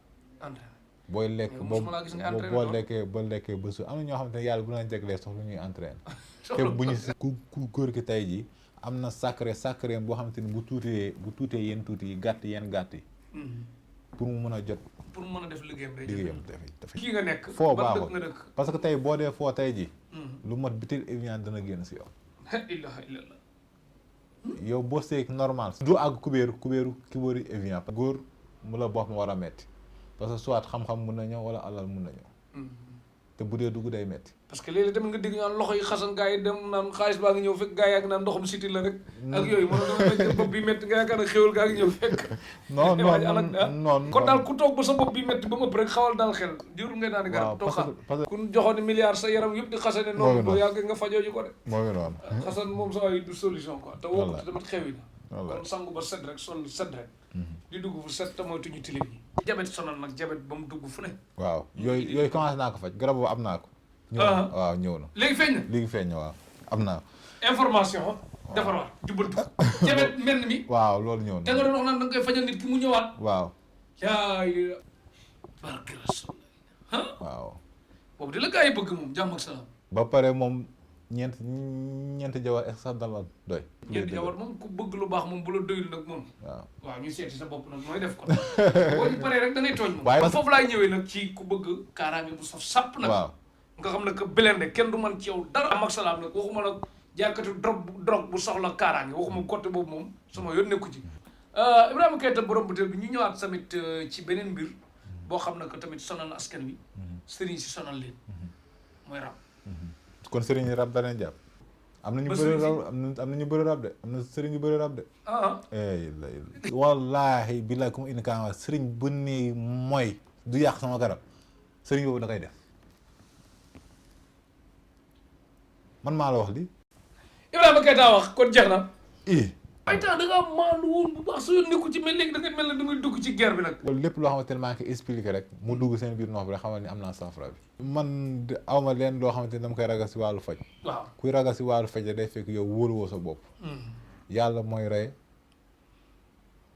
booy lekk boo lekkee ba su am na ñoo xamante ne yàlla bu leen jeglee sax lu ñuy entraîné. te bu ñu ku góor ki tey jii am na sacré boo xamante ni bu tuutee yenn tuuti yi gàtt yenn gàtt yi. pour mu mën a jot. pour mu mën a def liggéeyam dafay kii nga nekk foo ban baaxul dëkk nga dëkk. parce que tey boo dee foo tey ji lu mat bitil Evian dana génn si yow. ilaha illallah. yow boo seeg normal. du àgg kubéeru Evian. góor mu la bopp ma war a metti parce que soit xam-xam mun na ñëw wala alal mun na ñëw. te bu dee dugg day metti parce que léeg-léeg tamit nga dégg ñaan loxo yi xasan gaa yi dem naan xaalis baa ngi ñëw fekk gaa yi ak naan ndoxum siti la rek. ak yooyu mën na bopp bi métti nga yaakaar ne xéwal gaa ngi ñëw fekk. non kon daal ku toog ba sa bopp bi métti ba mu ëpp rek xawal daal xel jurul ngay naan garab toog xaar ku joxoon milliard sa yaram yëpp di xasane noonu boo yàgg nga fajoo ji ko de. moo ngi noonu xasan moom sa waay du solution quoi te woo ko tamit xewi na kon sangu ba set rek sol set rek di dugg fu set te moytuñu tilim yi jabet sonal nag jabet ba mu dugg fu ne waaw yooyu commencé naa ko faj garab boobu am naa ko waaw ñëw na léegi feeñ na waaw am naa information defar waat jubbantu jabet mel mi waaw loolu ñëw na da nga doon wax naan da nga koy fajal nit ki mu ñëwaat waaw yaay barke rasul waaw boobu di la gaa yi bëgg moom jàmm ak salaam ba pare moom ñeenti jabar est sax dala doy ñeenti jabar moom ku bëgg lu baax moom bu la doyul nag moom waaw ñu seeti sa bopp nag mooy def ko boo ñu paree rek da ngay tooñ moom foofu laay ñëwee nag ci ku bëgg kaaraange bu saf sàpp nag waaw nga xam ne que belende kenn du man ci yow dara am ak salaam nag waxuma nag jaaykatu drogue bu soxla kaaraange waxuma côté boobu moom sama yoon nekku ci Ibrahima Keita borom butéel bi ñu ñëwaat tamit ci beneen mbir boo xam ne que tamit sonal na askan wi sëriñ si sonal leen mooy rab kon sëriñ yi rab da leen jàpp am na ñu bëri rab am na ñu bëri rab de am na sëriñ yu bëri rab de wallaahi billahi ku ma indi kaa wax sëriñ bu ne mooy du yàq sama garab sëriñ boobu da koy def man maa la wax li Ibrahima Keita wax kon jeex na ay temps da ngaa maandu woon bu baax su yoon nekku ci mais léegi da nga mel ne da ngay dugg ci guerre bi nag loolu lépp loo xamante ne maa ngi koy expliqué rek mu dugg seen biir noox bi rek xamal ni am naa saafara bi man awma leen loo xamante ne dama koy ragal si wàllu faj waaw kuy ragal si wàllu faj day fekk yow wóoluwoo sa bopp yàlla mooy rey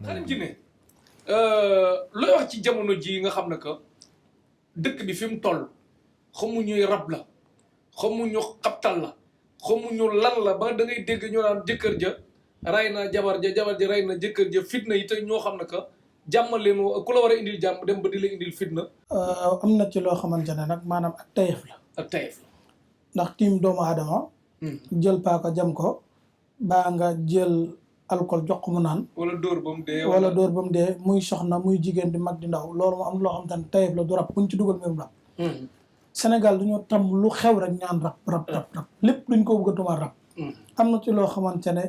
xarim ci ne looy wax ci jamono ji nga xam ne que dëkk bi fi mu toll xamuñuy rab la xamuñu xabtal la xamuñu lan la ba da ngay dégg ñu naan jëkkër ja ray na jabar ja ray na jëkkër ja fitna yi te ñoo xam ne que jàmmal leen ku la war a indil jàmm dem ba di la indil fitna. am na ci loo xamante ne nag maanaam ak tayef la. ak tayef la. ndax tiim doomu aadama. jël paaka jam ko baa nga jël alcool jox ko mu naan. wala dóor ba mu dee. wala dóor ba mu dee muy soxna muy jigéen di mag di ndaw loolu moo am loo xamante ne tayef la du rab buñ ci dugal mbirum rab. Sénégal dañoo tam lu xew rek ñaan rab lépp duñ ko bëgg a tumal rab. am na ci loo xamante ne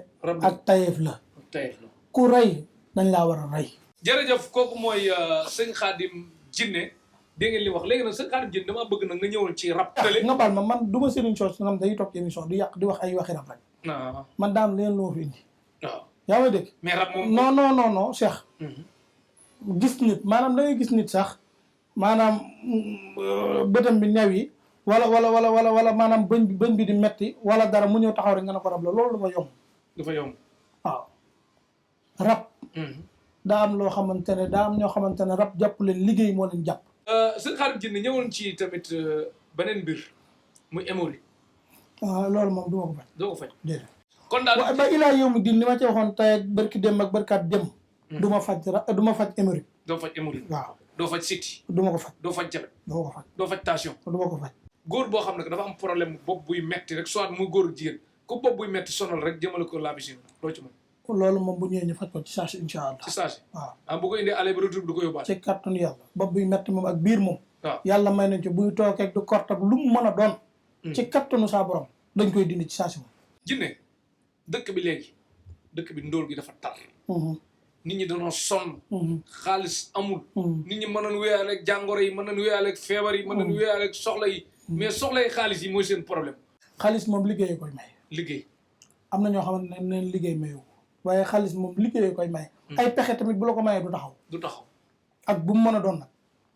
ak tayef la ku rey dañ laa war a rey. jërëjëf kooku mooy sëñ Khadim Jinne dégg ngeen li wax léegi nag sa Khadim Diène damaa bëgg nag nga ñëwoon ci rap télé. nga baal ma man du ma sëriñ soos nga xam day toog ci émission di yàq di wax ay waxi rap rek. waaw man daam leen loo fi indi. waaw yaa may dégg. mais rap moom non Cheikh. gis nit maanaam da ngay gis nit sax maanaam bëtam bi ñaw yi wala maanaam bëñ bi di metti wala dara mu ñëw taxaw rek nga ne ko rab la loolu dafa yomb. dafa yomb waaw rab. daa am loo xamante ne daa am ñoo xamante ne rab jàpp leen liggéey moo leen jàpp. sëñ Khadim Diène ñëwoon ci tamit beneen mbir muy hémorroïde. waaw loolu moom du ma ko faj. doo ko faj déedéet. kon daal ba ilaa yow mi din li ma ci waxoon tey ak barki dem ak barkaat dem. du ma faj hémorroïde. doo faj hémorroïde. waaw doo faj siti. du ma ko faj. doo faj jabet. doo ko faj. doo faj tension. du ma ko faj. góor boo xam ne dafa am problème bopp buy metti rek soit muy góor jigéen ku bopp buy metti sonal rek jëmale ko la bisin doo ci mën. loolu moom bu ñëwee ñu faj ko ci saa si incha allah. ci saa si waaw. bu ko indee aller ba retour du ko yóbbaale. ci kàttanu yàlla bopp buy metti moom ak biir moom. waaw yàlla may nañ ci buy toog ak du kort ak lu mu mën a doon. ci kàttanu saa borom dañ koy dindi ci saa si moom. Jinne dëkk bi léegi dëkk bi ndóol gi dafa tar. nit ñi dañoo sonn. xaalis amul. nit ñi mën nañu wéyaale ak jàngoro yi mën nañu wéyaale ak feebar yi mën nañu wéyaale ak soxla yi. mais soxla yi xaalis yi mooy seen problème. xaalis moom liggéeyee koy may. liggéey. am na ñoo xamante ne neen liggéey mayu waaye xaalis moom liggéeyee koy may. ay pexe tamit bu la ko mayee du taxaw. du taxaw. ak bu mu mën a doon nag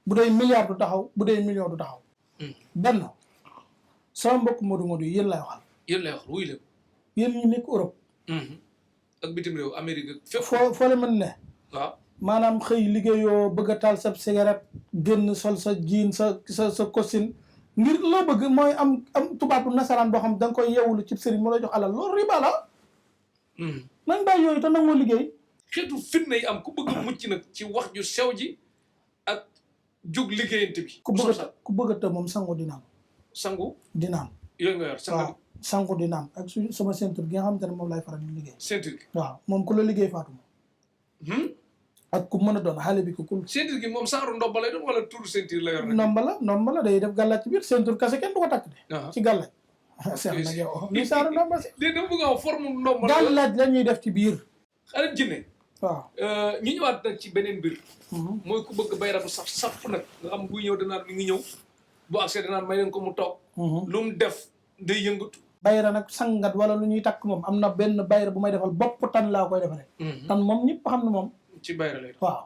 bu dee milliard du taxaw bu dee million du taxaw. benn sama mbokk Modou yi yéen lay waxal. yéen lay wax wuy leen. yéen ñi nekk Europe. ak bitim réew Amérique fépp. foo le mën ne. waaw maanaam xëy liggéeyoo bëgg a taal sa cigarette génn sol sa jean sa costume ngir loo bëgg mooy am tubaatu nasaraan boo xam da nga koy yeewulu ci sëriñ mu la jox alal loolu riba la. nañ bàyyi yooyu te nag moo liggéey. xeetu fitna yi am ku bëgg mucc nag ci wax ju sew ji ak jug liggéeyante bi. ku bëgg a të moom sangu di naan. sangu di naan. yooyu nga yor sangu di naan ak sama ceinture gi nga xamante ne moom lay faral di liggéey. ceinture gi waaw moom ku la liggéey faatu moom. ak ku mën a doon xale bi ku ceinture gi moom saaru ndomba lay doon wala turu ceinture la yor. ndomba la day def gàllaaj ci biir ceinture kase kenn du ko takk de. ci gàllaaj. seex nag yow li saaru ndomba si. dégg nga bëgg a wax forme ndomba. gàllaaj la ñuy def ci biir. xale Jinne. waaw ñu ñëwaat nag ci beneen mbir. mooy ku bëgg bay rabu saf nag nga xam buy ñëw danaan mi ngi ñëw bu accès danaan may leen ko mu toog. lu mu def day yëngatu. bayra nag sangat wala lu ñuy takk moom am na benn bayra bu may defal bopp tan laa koy defaree. tan moom ñëpp xam ne moom. ci bayra lay waaw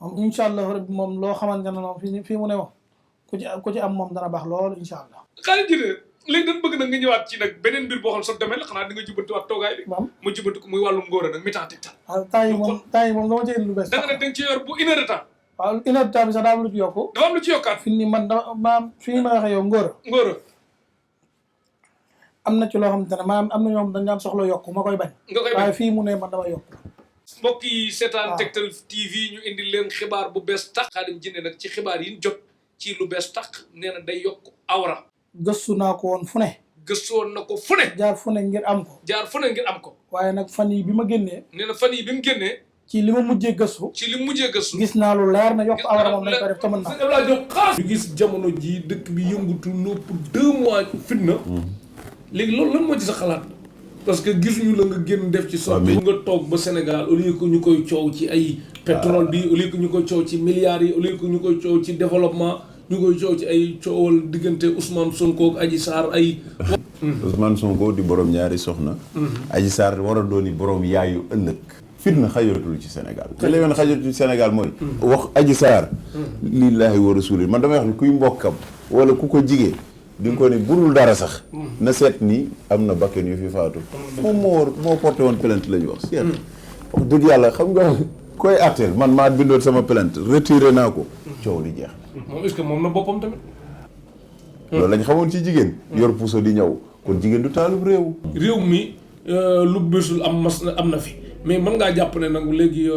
moom incha allah rabbi moom loo xamante ne moom fii mu ne moom ku ci am moom dana baax loolu incha allah. xale Jinne léegi dañ bëgg nag nga ñëwaat ci nag beneen mbir boo xam ne sa domaine la xanaa di nga jubbanti waat toogaay bi. waaw ma jubbanti ko muy wàllum ngóor nag mi-temps tegtal. waaw temps yi moom dama ci indi lu bees. da nga ne da nga ci yor bu une heure de temps. waaw une heure de temps bi sax daa am lu ci yokku. dafa am lu ci yokkaat. fi ni man fii ma waxee yow ngóor am na ci loo xamante ne maanaam am na ñoom dañ daan soxla yokku ma koy bañ. nga koy bañ waaye fii mu ne man dama yokku. mbokk yi seetaan Tektal TV ñu indi leen xibaar bu bees tax. Khadim Jinne nag ci xibaar yi ñu jot ci lu bees tax nee na day yokk awra. gëstu naa ko woon fu ne. gëstu woon na ko fu ne. jaar fu ne ngir am ko. jaar fu ne ngir am ko. waaye nag fan yi bi ma génnee. nee na fan yi bi mu génnee. ci li ma mujjee gëstu. ci li mu mujjee gëstu. gis naa lu leer na yokk awra moom dañ koy def te mën naa. ñu gis jamono ji dëkk bi yëngutu nopp 2 mois fitna. léegi loolu lan moo ci sa xalaat. parce que gisuñu la nga génn def ci sorte nga toog ba Sénégal au lieu que ñu koy coow ci ay pétrole bi au lieu que ñu koy coow ci milliards yi au lieu que ñu koy coow ci développement ñu koy coow ci ay coowal diggante Ousmane Sonko ak Adji Sarr ay Ousmane Sonko di borom ñaari soxna Adji Sarr war a dooni borom yaayu ëllëg fitna xajatul ci Sénégal te léegi xajatul ci Sénégal mooy wax Adji Sarr lillaahi wa rasuuli man damay wax ni kuy mbokkam wala ku ko jigee di nga ko ne budul dara sax na seet ni am na bakken yu fi faatu moom moo porté woon plainte la ñu wax seet wax dëgg yàlla xam nga koy atteel man maa bindoon sama plainte retiré naa ko coow li jeex moom est-ce que moom na boppam tamit loolu lañ xamoon ci jigéen yor puso di ñëw kon jigéen du taalub réew mi lu bésul am na fi mais mën ngaa jàpp ne nag léegi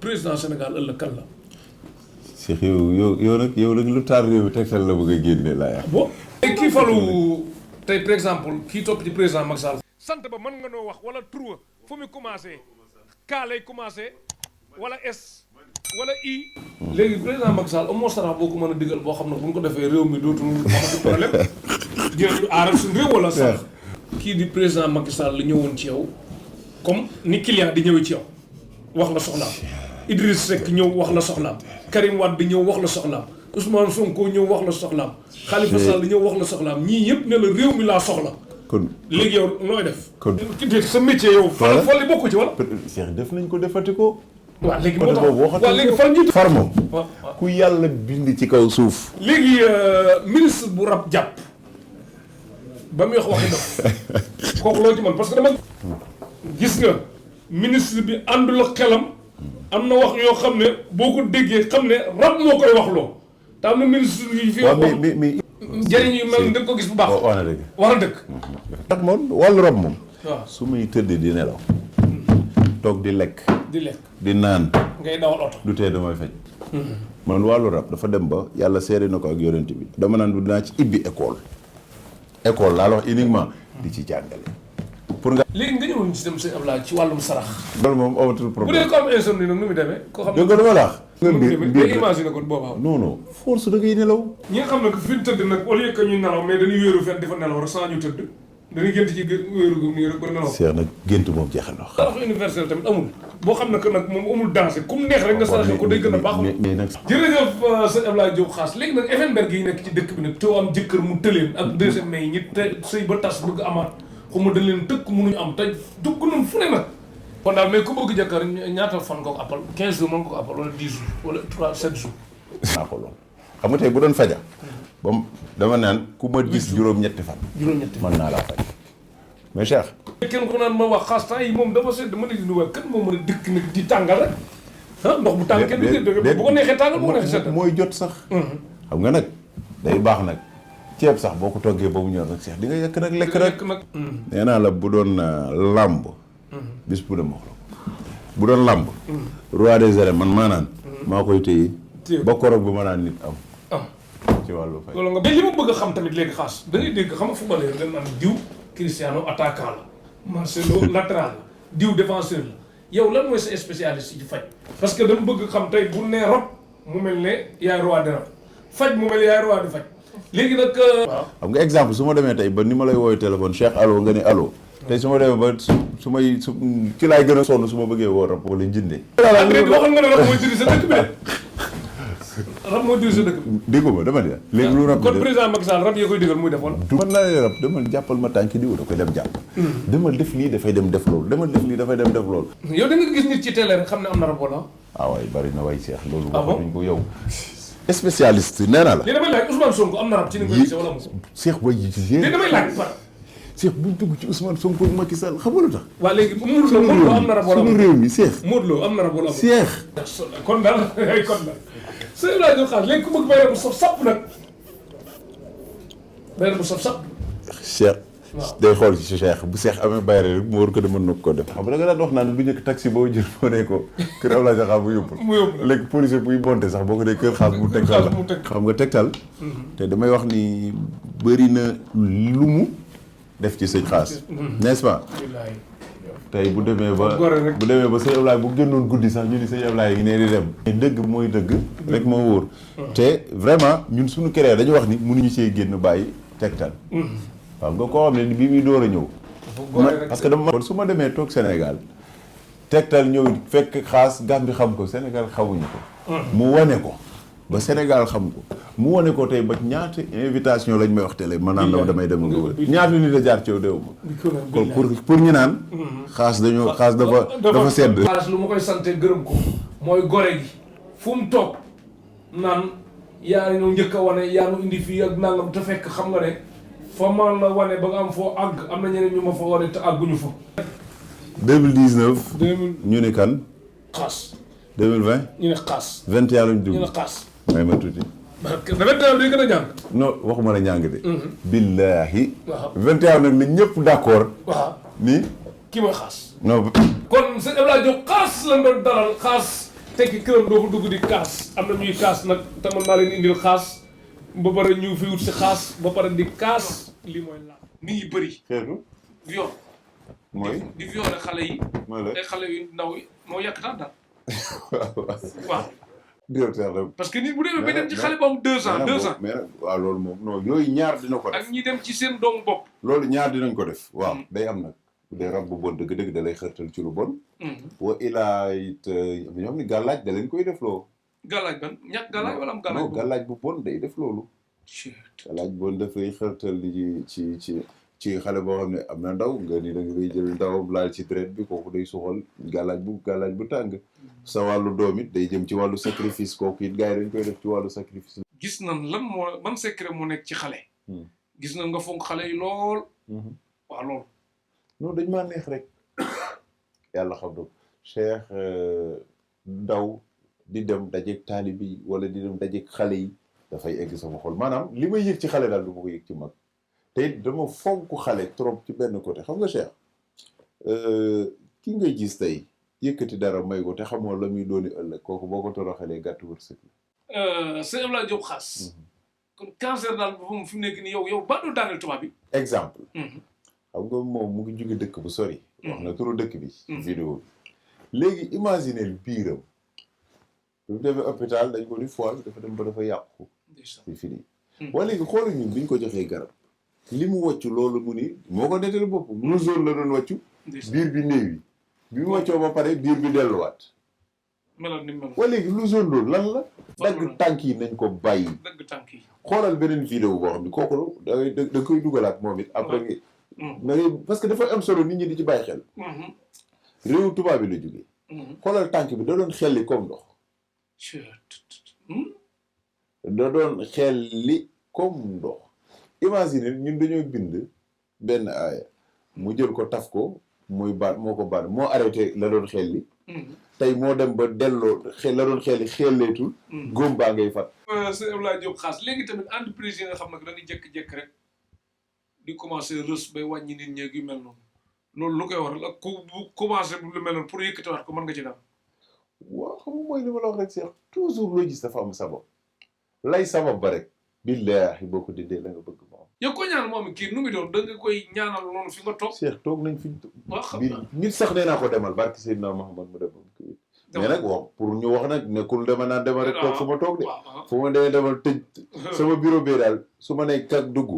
président Sénégal ëllëg kan la si yow nag lu taal réew mi Tektal la bëgg a génne laa yàq bon kii falu tey par exemple kii topp ci président Macky Sall sant ba mën nga noo wax wala tur fu mu commencé K lay commencé wala S wala I léegi président Macky Sall amoo sarax boo ko mën a digal boo xam ne bu ñu ko defee réew mi dootul amati problème dinañu aaral suñu réew wala sax kii di président Macky Sall la ñëwoon ci yow comme ni client di ñëwee ci yow wax la soxlaam Idriss Seck ñëw wax la soxlaam Karim Wade di ñëw wax la soxlaam Ousmane Sonko ñëw wax la soxlaam. Khalifa Sall ñëw wax la soxlaam ñii yëpp ne la réew mi laa soxla. kon léegi yow nooy def. kon sa métier yow. voilà fan bokku ci wala. Cheikh def nañ ko defati ko. waaw léegi moo tax waaw léegi fan jiitu far moom. ku yàlla bind ci kaw suuf. léegi ministre bu rab jàpp ba muy wax waxi dof kooku loo ci man parce que dama gis nga ministre bi àndul ak xelam am na wax yoo xam ne boo ko déggee xam ne rab moo koy wax loo te am na ministre yi fi wax njëriñ yu mel nga ko gis bu baax. wax na dëgg wax na dëgg. ndax moom wàllu rab moom. waaw su muy tëdd di nelaw. toog di lekk. di lekk di naan. ngay dawal oto. du tee damay faj. man wàllu rab dafa dem ba yàlla seere na ko ak yonent bi. dama naan du dinaa ci ibbi école. école laa la wax uniquement di ci jàngale. pour nga. léegi nga ñëwoon ci dem sëñ Abdoulaye ci wàllum sarax. loolu moom amatul bu problème dee ko am insomnie nag nu mu demee. koo xam ne dëgg dama la wax. nu mu demee day imaginer kon boobaa. non non force da ngay nelaw. ñi nga xam ne fi ñu tëdd nag au lieu que ñuy nelaw mais dañuy wéeru fenn di fa nelaw rek sans ñu tëdd dañuy gént ci wéeru gi nii rek ba nelaw. seex nag gént moom jeexal na. sarax universel tamit amul boo xam ne que nag moom amul danger comme neex rek nga saraxe ko day gën a baax. mais nag. jërëjëf sëñ Abdoulaye Diop Khass léegi nag Effenberg yi nekk ci dëkk bi nag te am jëkkër mu tëleen ak deuxième mai ñi te sëy ba tas bëgg amaat xuma dañ leen tëkk mënuñu am te dugg nañ fu ne nag. kon daal mais ku bëgg jëkkër ñaata fan nga ko appal 15 jours mën nga ko appal wala 10 jours wala 3 7 jours. naa ko lool xam nga tey bu doon faja ba dama naan ku ma gis juróom-ñetti fan. juróom-ñetti fan mën naa laa faj mais Cheikh. kenn ko naan ma wax Khass temps yi moom dafa sedd ma ne di wax kan moo mën a dëkk nag di tàngal rek ah ndox bu tàng kenn du bu ko neexee tàngal bu ko neexee sedd mooy jot sax. xam nga nag day baax nag ceeb sax boo ko toggee ba mu ñor nag Cheikh di nga yekk nag lekk rek. nee naa la bu doon làmb. bis bu dem wax la bu doon làmb. roi des arènes man maa naan. maa koy téye ba koroog bu ma naan nit am. ci wàllu fay. loolu nga mais li ma bëgg a xam tamit léegi Khass da ngay dégg xam nga footballeur dañ naan diw Cristiano attaquant la Marcelo latéral la diw défenseur la yow lan mooy sa spécialiste ci faj parce que dama bëgg xam tey bu nee rab mu mel ne yaay roi de rab faj mu mel yaay roi de faj léegi nag. waaw xam nga exemple su ma demee tey ba ni ma lay woowee téléphone Cheikh allo nga ne allo tey su ma demee ba su may ci laay gën a sonn su ma bëggee woo rab wala njinde. waxal nga ne rab mooy diri sa dëkk bi de rab mooy diri sa dëkk bi. déggu ma dama ne léegi lu rab kon président Macky Sall rab yi koy digal muy def wala. du man laa lay rab demal jàppal ma tànki diw da koy dem jàpp. demal def lii dafay dem def loolu demal def lii dafay dem def loolu. yow da nga gis nit ci télé rek xam ne am na rab wala. waay bari na way Cheikh loolu. ah bon waxatuñ ko yow. spécialiste nee naa la. li damay laaj Ousmane Sonko am na rab ci ni nga ko gisee wala amul. Cheikh booy ji ci li damay laaj par. Cheikh buñ dugg ci Ousmane Sonko ak Macky Sall xam nga lu tax. waa léegi Modou Lo am na rab wala sunu réew mi Cheikh. Modou Lo am na rab wala amul. Cheikh. kon daal kon daal. sëñ Abdoulaye Diop Khass léegi ku bëgg bay bu saf sapp nag bay bu saf sapp. Cheikh. day xool ci Cheikh bu Cheikh amee bayre rek mu war ko de mën na ko def. xam nga da nga daan wax naan bu njëkk taxi boo jël boo ne ko kër Abdoulaye Diakha bu yóbbu. mu yóbbu léegi policier buy bonte sax boo ko dee kër xaas mu tegtal la xam nga tegtal. te damay wax ni bëri na lu mu def ci sëñ Khass. n'est-ce pas. tey bu demee ba sëñ Ablaye bu génnoon guddi sax ñu ni sëñ Ablaye ngi nee di dem. dëgg mooy dëgg. rek moo wóor. te vraiment ñun suñu créé dañu wax ni mënuñu see génn bàyyi tegtal. waaw nga koo xam ne bii muy door a ñëw. parce que dama su ma demee toog Sénégal tegtal ñëw fekk Khass Gambie xam ko Sénégal xamuñu ko. mu wane ko ba Sénégal xam ko mu wane ko tey ba ñaata invitation lañ may wax télé ma naan la damay dem nga ñaata nit a jaar ci yow déw ma. kon pour ñu naan. Khass dafa sedd. Khass lu ma koy sante gërëm ko mooy gore gi fu mu toog naan yaa ñu njëkk a wane yaa ñu indi fii ak nangam te fekk xam nga ne. fa ma la wane ba nga am foo àgg am na ñeneen ñu ma fa wane te àgguñu fa. 2019. ñu ne kan. Khass. 2020. ñu ne Khass. 21 lañ dugg ñu ne Khass. may ma tuuti. da 21 day gën a ñàng. non waxuma la ñàng de. billaahi. waaw 21 nag la ñëpp d'accord. waaw ni. kii mooy Khass. non. kon sëñ Abdoulaye Diop Khass lañ doon dalal Khass tekki këram doo ko dugg di kaas am na ñuy kaas nag te man maa leen indil Khass ba pare ñu fi wut si Khass ba pare di kaas. lii mooy la nit ñi bëri. xeetu. viol. mooy di violé xale yi. mooy la ay xale yu ndaw yi moo yàq daal. waaw. directeur la. parce que nit bu demee ba dem ci xale bu am 2 ans 2 ans. mais nag waaw loolu moom non yooyu ñaar dina ko def. ak ñi dem ci seen doomu bopp. loolu ñaar dinañ ko def. waaw day am nag. bu dee rab bu bon dëgg-dëgg da lay xërtal ci lu bon. wa ilaa it ñoo xam ne gàllaaj da leen koy def loo. galaaj ban ñàkk galaaj wala am galaaj non galaaj bu bon day def loolu galaaj bon dafay xërtal li ci xale boo xam ne am na ndaw nga ni da nga koy jël ndawam laal ci deret bi kooku day soxal galaaj bu tàng sa wàllu doom it day jëm ci wàllu sacrifice kooku it gars yi dañ koy def ci wàllu sacrifice gis nan lan moo ban secret moo nekk ci xale gis na nga fonk xale yi lool waaw loolu non dañ maa neex rek yàlla xam na Cheikh ndaw di dem dajeeg taalibe yi wala di dem dajeeg xale yi dafay egg sama xol maanaam li may yëg ci xale daal du ma ko yëg ci mag te dama fonk xale trop ci benn côté xam nga Cheikh ki ngay gis tey yëkkati dara may ko te xamoo la muy dooni ëllëg kooku boo ko toroxalee gàtt wërsëg la sëñ Abdoulaye Diop Khass kon cancer daal moom fi mu nekk nii yow ba du daaneel tubaab bi exemple xam nga moom mu ngi jóge dëkk bu sori wax na turu dëkk bi vidéo bi léegi imaginer biiram bi mu demee hôpital dañ ko di foile dafa dem ba dafa yàqu c'est fini waa léegi xoolu ñun biñ ko joxee garab li mu wàccu loolu mu ni moo ko nettali bopp lu zone la doon wàccu biir bi néew yi bi mu wàccoo ba pare biir bi delluwaat melal ni mel waa léegi lu zone loolu lan la dagg tànk yi nañ ko bàyyi dagg tànk yi xoolal beneen vidéo boo xam ne kooku da koy dugalaat moom it après nga parce que dafa am solo nit ñi di ci bàyyi xel réew tubaab bi la jógee xoolal tànk bi da doon xelli comme ndox da doon xelli comme ndox imagine ñun dañoo bind benn aaya mu jël ko taf ko muy baat moo ko baat moo arrêté la doon xelli tey moo dem ba delloo la doon xelli xelleetul góom baa ngay fat sëñ Abdoulaye Diop Khass léegi tamit entreprise yi nga xam nag dañuy jékki-jékki rek di commencé rës bay wàññi nit ñeeg yu mel noonu loolu lu koy waral ak ku bu commencé bu lu mel noonu pour yëkkatiwaat ko mën nga ci dara waaw xam nga mooy li ma la wax rek Cheikh toujours loo gis dafa am sabab lay sabab ba rek billaahi boo ko dindee la nga bëgg moom yow ko ñaan moom kii nu muy doon da nga koy ñaanal noonu fi nga toog Cheikh toog nañ fi waaw xam bi nit sax nee naa ko demal barki Seydina Muhammad mu dem kii mais nag wax pour ñu wax nag nekkul dema naan demal rek toog fu ma toog de fu ma dee demal tëj sama bureau bee daal su ma nee kak dugg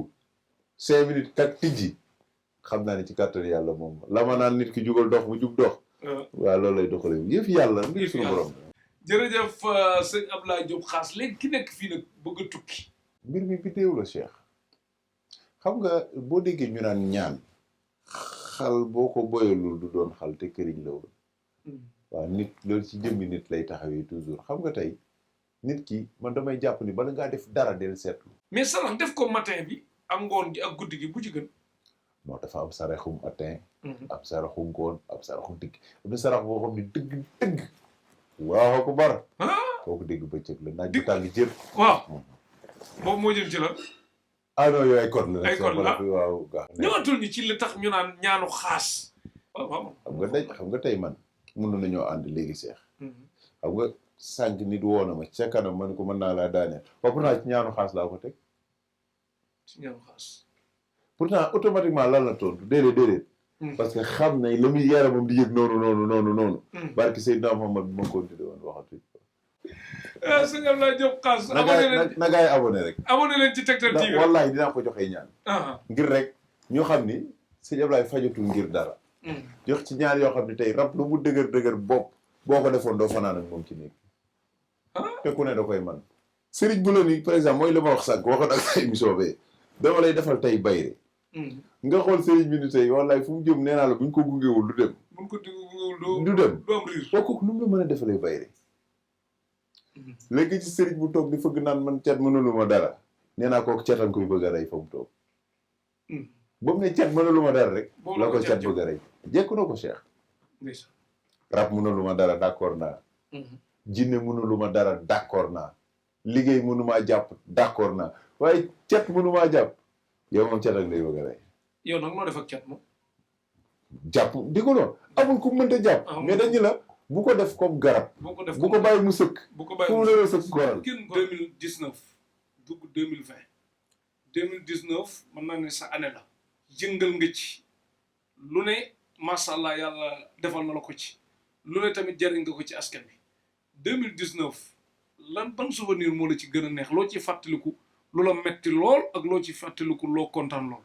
5 minutes kak tijji xam naa ne ci kàttan yàlla moom la ma naan nit ki jugal dox mu jug dox waaw loolu lay doxalee yëf yàlla mbir suñu borom jërëjëf sëñ Abdoulaye Diop Khass léegi ki nekk fii nag bëgg a tukki mbir mi bidéew la Cheikh xam nga boo déggee ñu naan ñaan xal boo ko boyalul du doon xal te këriñ la woon waaw nit loolu ci jëmmi nit lay taxawee toujours xam nga tey nit ki man damay jàpp ni bala ngaa def dara del seetlu mais sarax def ko matin bi ak ngoon gi ak guddi gi bu ci gën non dafa am saraxum matin am saraxu ngoon am saraxu digg am na sarax boo xam ne dëgg waaw ko bar kooku dégg bëccëg la naaj bu tàng jër waaw boobu moo jëm ci la ah non yooyu ay code la ay code la waaw gaa ñëwatul ñu ci li tax ñu naan ñaanu xaas waaw xam nga tey man mënu nañoo ànd léegi Cheikh xam nga sànq nit woo na ma ca kanam man ko mën naa laa daaneel waaw pourtant ci ñaanu xaas laa ko teg ci ñaanu xaas pourtant automatiquement lan la tontu déedéet parce que xam nañ la muy yaramam di yëg noonu barki Seydina Muhammad bu ma continué woon waxatu sëñ Abdoulaye Diop Khass na gaay abonné rek abonné leen ci Tektal TV wallahi dinaa ko joxee ñaan ngir rek ñu xam ni sëñ Abdoulaye fajatul ngir dara jox ci ñaar yoo xam ne tey rab lu mu dëgër bopp boo ko defoon doo fanaan ak moom ci néeg te ku ne da koy man sëriñ bu la ni par exemple mooy li ma wax sànq waxoon ak sa émission bee dama lay defal tey bayre nga xool sëriñ bi ni tey wallaay fu mu jëm nee naa la buñ ko gungewul du dem buñ ko gungewul du dem du am riir kooku nu mu la mën a defalee bayre léegi ci sëriñ bu toog di fëgg naan man cat mënulu ma dara nee naa kooku catan koy bëgg a rey fa mu toog ba mu ne cat mënulu ma dara rek la ko cat bëgg a rey jekku na ko Cheikh rab mënulu ma dara d'accord naa jinne mënulu ma dara d'accord naa liggéey mënumaa jàpp d'accord naa waaye cat mënumaa jàpp yow moom cat ak lay bëgg a rey yow nag noo def ak cat moom jàpp di ko noonu amul ku mënta jàpp mais dañu la bu ko def comme garab bu ko bàyyi mu sëkk bu ko bàyyi mu la sëkk goral 2019 dugg 2020 2019 mën naa ne sa année la yëngal nga ci lu ne macha allah yàlla defal na la ko ci lu ne tamit jariñ nga ko ci askan bi 2019 lan ban souvenir moo la ci gën a neex loo ci fàttaliku lu la metti lool ak loo ci fàttaliku loo kontaan lool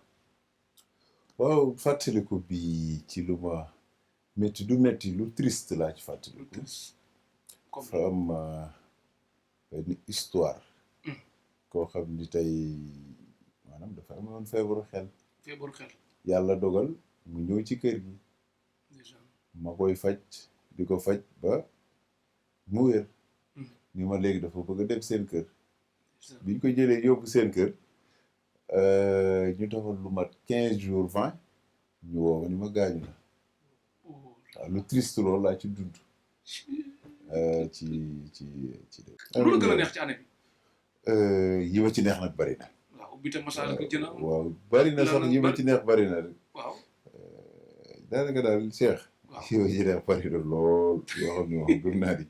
waaw fàttaliku bi ci lu ma metti du metti lu triste laa ci fàttaliku fa am benn histoire koo xam ni tey maanaam dafa amoon feebaru xel yàlla dogal mu ñëw ci kër gi ma koy faj di ko faj ba mu wér ni ma léegi dafa bëgg a dem seen kër biñ ko jëlee yóbbu seen kër ñu defal lu mat 15 jours 20 ñu woo ma ni ma gaañu na waaw lu triste loolu laa ci dund ci lu la gën a neex ci année bi yi ma ci neex nag bari na waaw bi tam massage ko jëna waaw bari na sax yi ma ci neex bari na waaw daanaka daal Cheikh yi ma ci neex bari na lool yoo xam ne moom gëm naa ni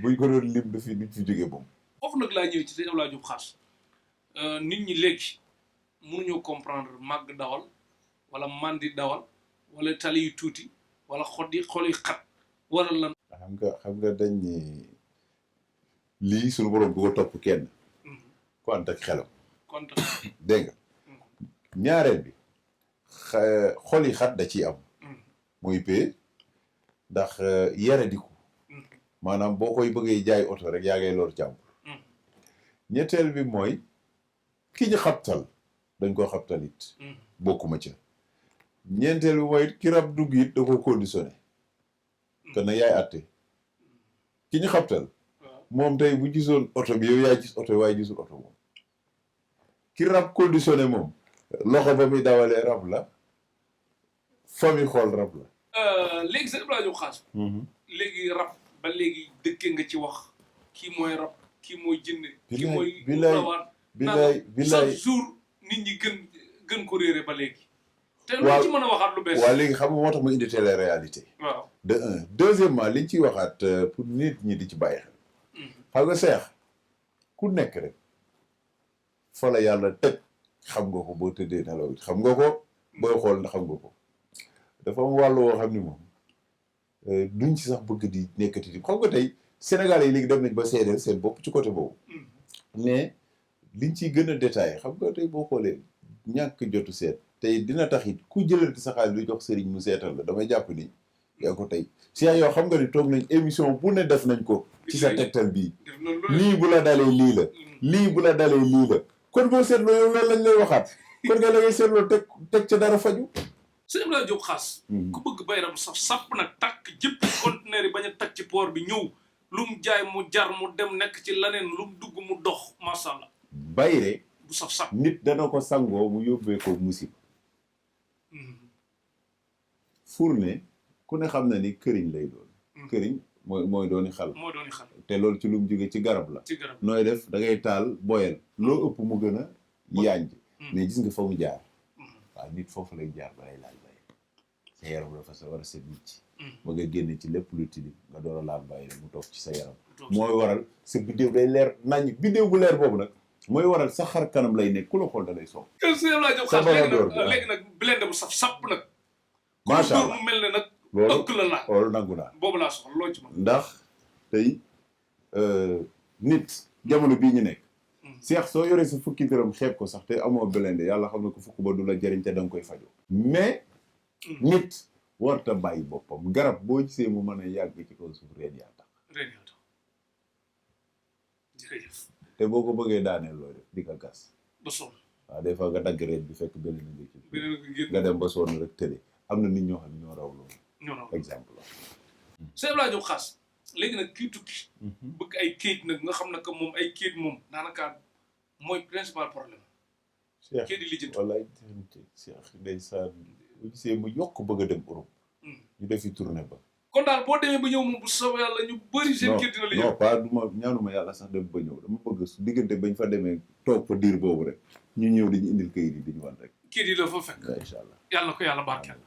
buñ ko doon lim du fi jóge moom foofu nag laa ñëw ci sëñ Abdoulaye Diop Khass nit ñi léegi mënuñoo comprendre màgg dawal wala mandi dawal wala tali yu tuuti wala xol yi xat wala lan xam nga dañ ni lii suñu borom du ko topp kenn ku ànd ak xelam dégg nga ñaareel bi xol yi xat da ciy am muy pee ndax yaradiku maanaam boo koy bëggee jaay oto rek yaa ngay lor jàmbur ñetteel bi mooy ki ñu xabtal dañ koo xabtal it bokkuma ca ñeenteel bi mooy ki rab dugg it da ko conditionné que na yaay atte ki ñu xabtal moom tey bu gisoon oto bi yow yaay gis oto waaye gisul oto moom ki rab conditionné moom loxo ba muy dawalee rab la fa muy xool rab la léegi sëñ Abdoulaye Diop Khass léegi rab ba léegi dëkke nga ci wax kii mooy rab kii mooy jinne kii mooy rawaan chaque jour nit ñi gën ko réere ba léegi te lu ci mën a waxaat lu bees waaw léegi xam nga moo tax ma indi télé-réalité waaw de un deuxièmement liñ ciy waxaat pour nit ñi di ci bàyyi xel xam nga seex ku nekk rek fa la yàlla teg xam nga ko boo tëddee nelaw xam nga ko booy xool na xam nga ko dafa am wàll woo xam ni moom duñ ci sax bëgg di nekkati di xam nga tey Sénégal yi léegi dem nañ ba seedeel seen bopp ci côté boobu mais liñ ciy gën a détaillé xam nga tey boo xoolee ñàkk jotu seet tey dina tax it ku jëlante sa xaalis lu jox sëriñ mu seetal la damay jàpp ni yaa ko tey si yow xam nga ni toog nañ émission bu ne def nañ ko ci sa tegtal bii lii bu la dalee lii la lii bu la dalee lii la kon boo seetloo yow loolu lañ lay waxaat kon nga la ngay seetloo teg ca dara faju sëñ Abdoulaye Diop Khass ku bëgg bayram sax sàpp nag takk jëpp conteneur yi bañ a takk ci port bi ñëw lu mu jaay mu jar mu dem nekk ci leneen lu mu dugg mu dox macha allah bayre bu saf saf nit dana ko sangoo mu yóbbee ko musiba fourne ku ne xam na ni këriñ lay doon këriñ mooy dooni xal te loolu ci lu mu jóge ci garab la nooy def da ngay taal boyal loo ëpp mu gën a yànj mais gis nga fa mu jaar waaw nit foofu lay jaar balay laal bay sa yaram dafa sa war a set nit ci ba nga génne ci lépp lu tilim nga door a laal bàyyi mu toog ci sa yaram mooy waral sa biddéew day leer nañ biddéew bu leer boobu nag mooy waral sa xar kanam lay nekk ku la xool da lay soog léegi nag blende bu saf sàpp nag macha allah mu mel ne nag ëkk la laa loolu nangu naa boobu laa soxla loo ci mën ndax tey nit jamono bii ñu nekk seex soo yoree sa fukki dërëm xeeb ko sax te amoo blende yàlla xam ne ko fukk ba du la jëriñ te da nga koy fajoo mais nit warta bàyyi boppam garab boo gisee mu mën a yàgg ci kaw suuf reen yaa tax jërëjëf te boo ko bëggee daaneel looy def di ko gas ba sonn waaw des fois nga dagg reen bi fekk beneen nga ci nga dem ba sonn rek tëddee am na nit ñoo xam ne ñoo raw loolu exemple la sëñ Abdoulaye Diop Khass léegi nag kii tukki bëgg ay kayit nag nga xam ne que moom ay kayit moom daanaka mooy principal problème kayit di lijjanti wallaay Cheikh ndeysaan bu gisee mu yokk bëgg a dem Europe ñu defi tournée ba kon daal boo demee ba ñëw moom bu soobee yàlla ñu bëri seen kayit dina la non pas duma ñaanuma yàlla sax dem ba ñëw dama bëgg su diggante bañ fa demee toog fa diir boobu rek ñu ñëw dañu indil kayit yi diñu wan rek kayit yi la fa fekk incha allah yàlla ko yàlla barkeel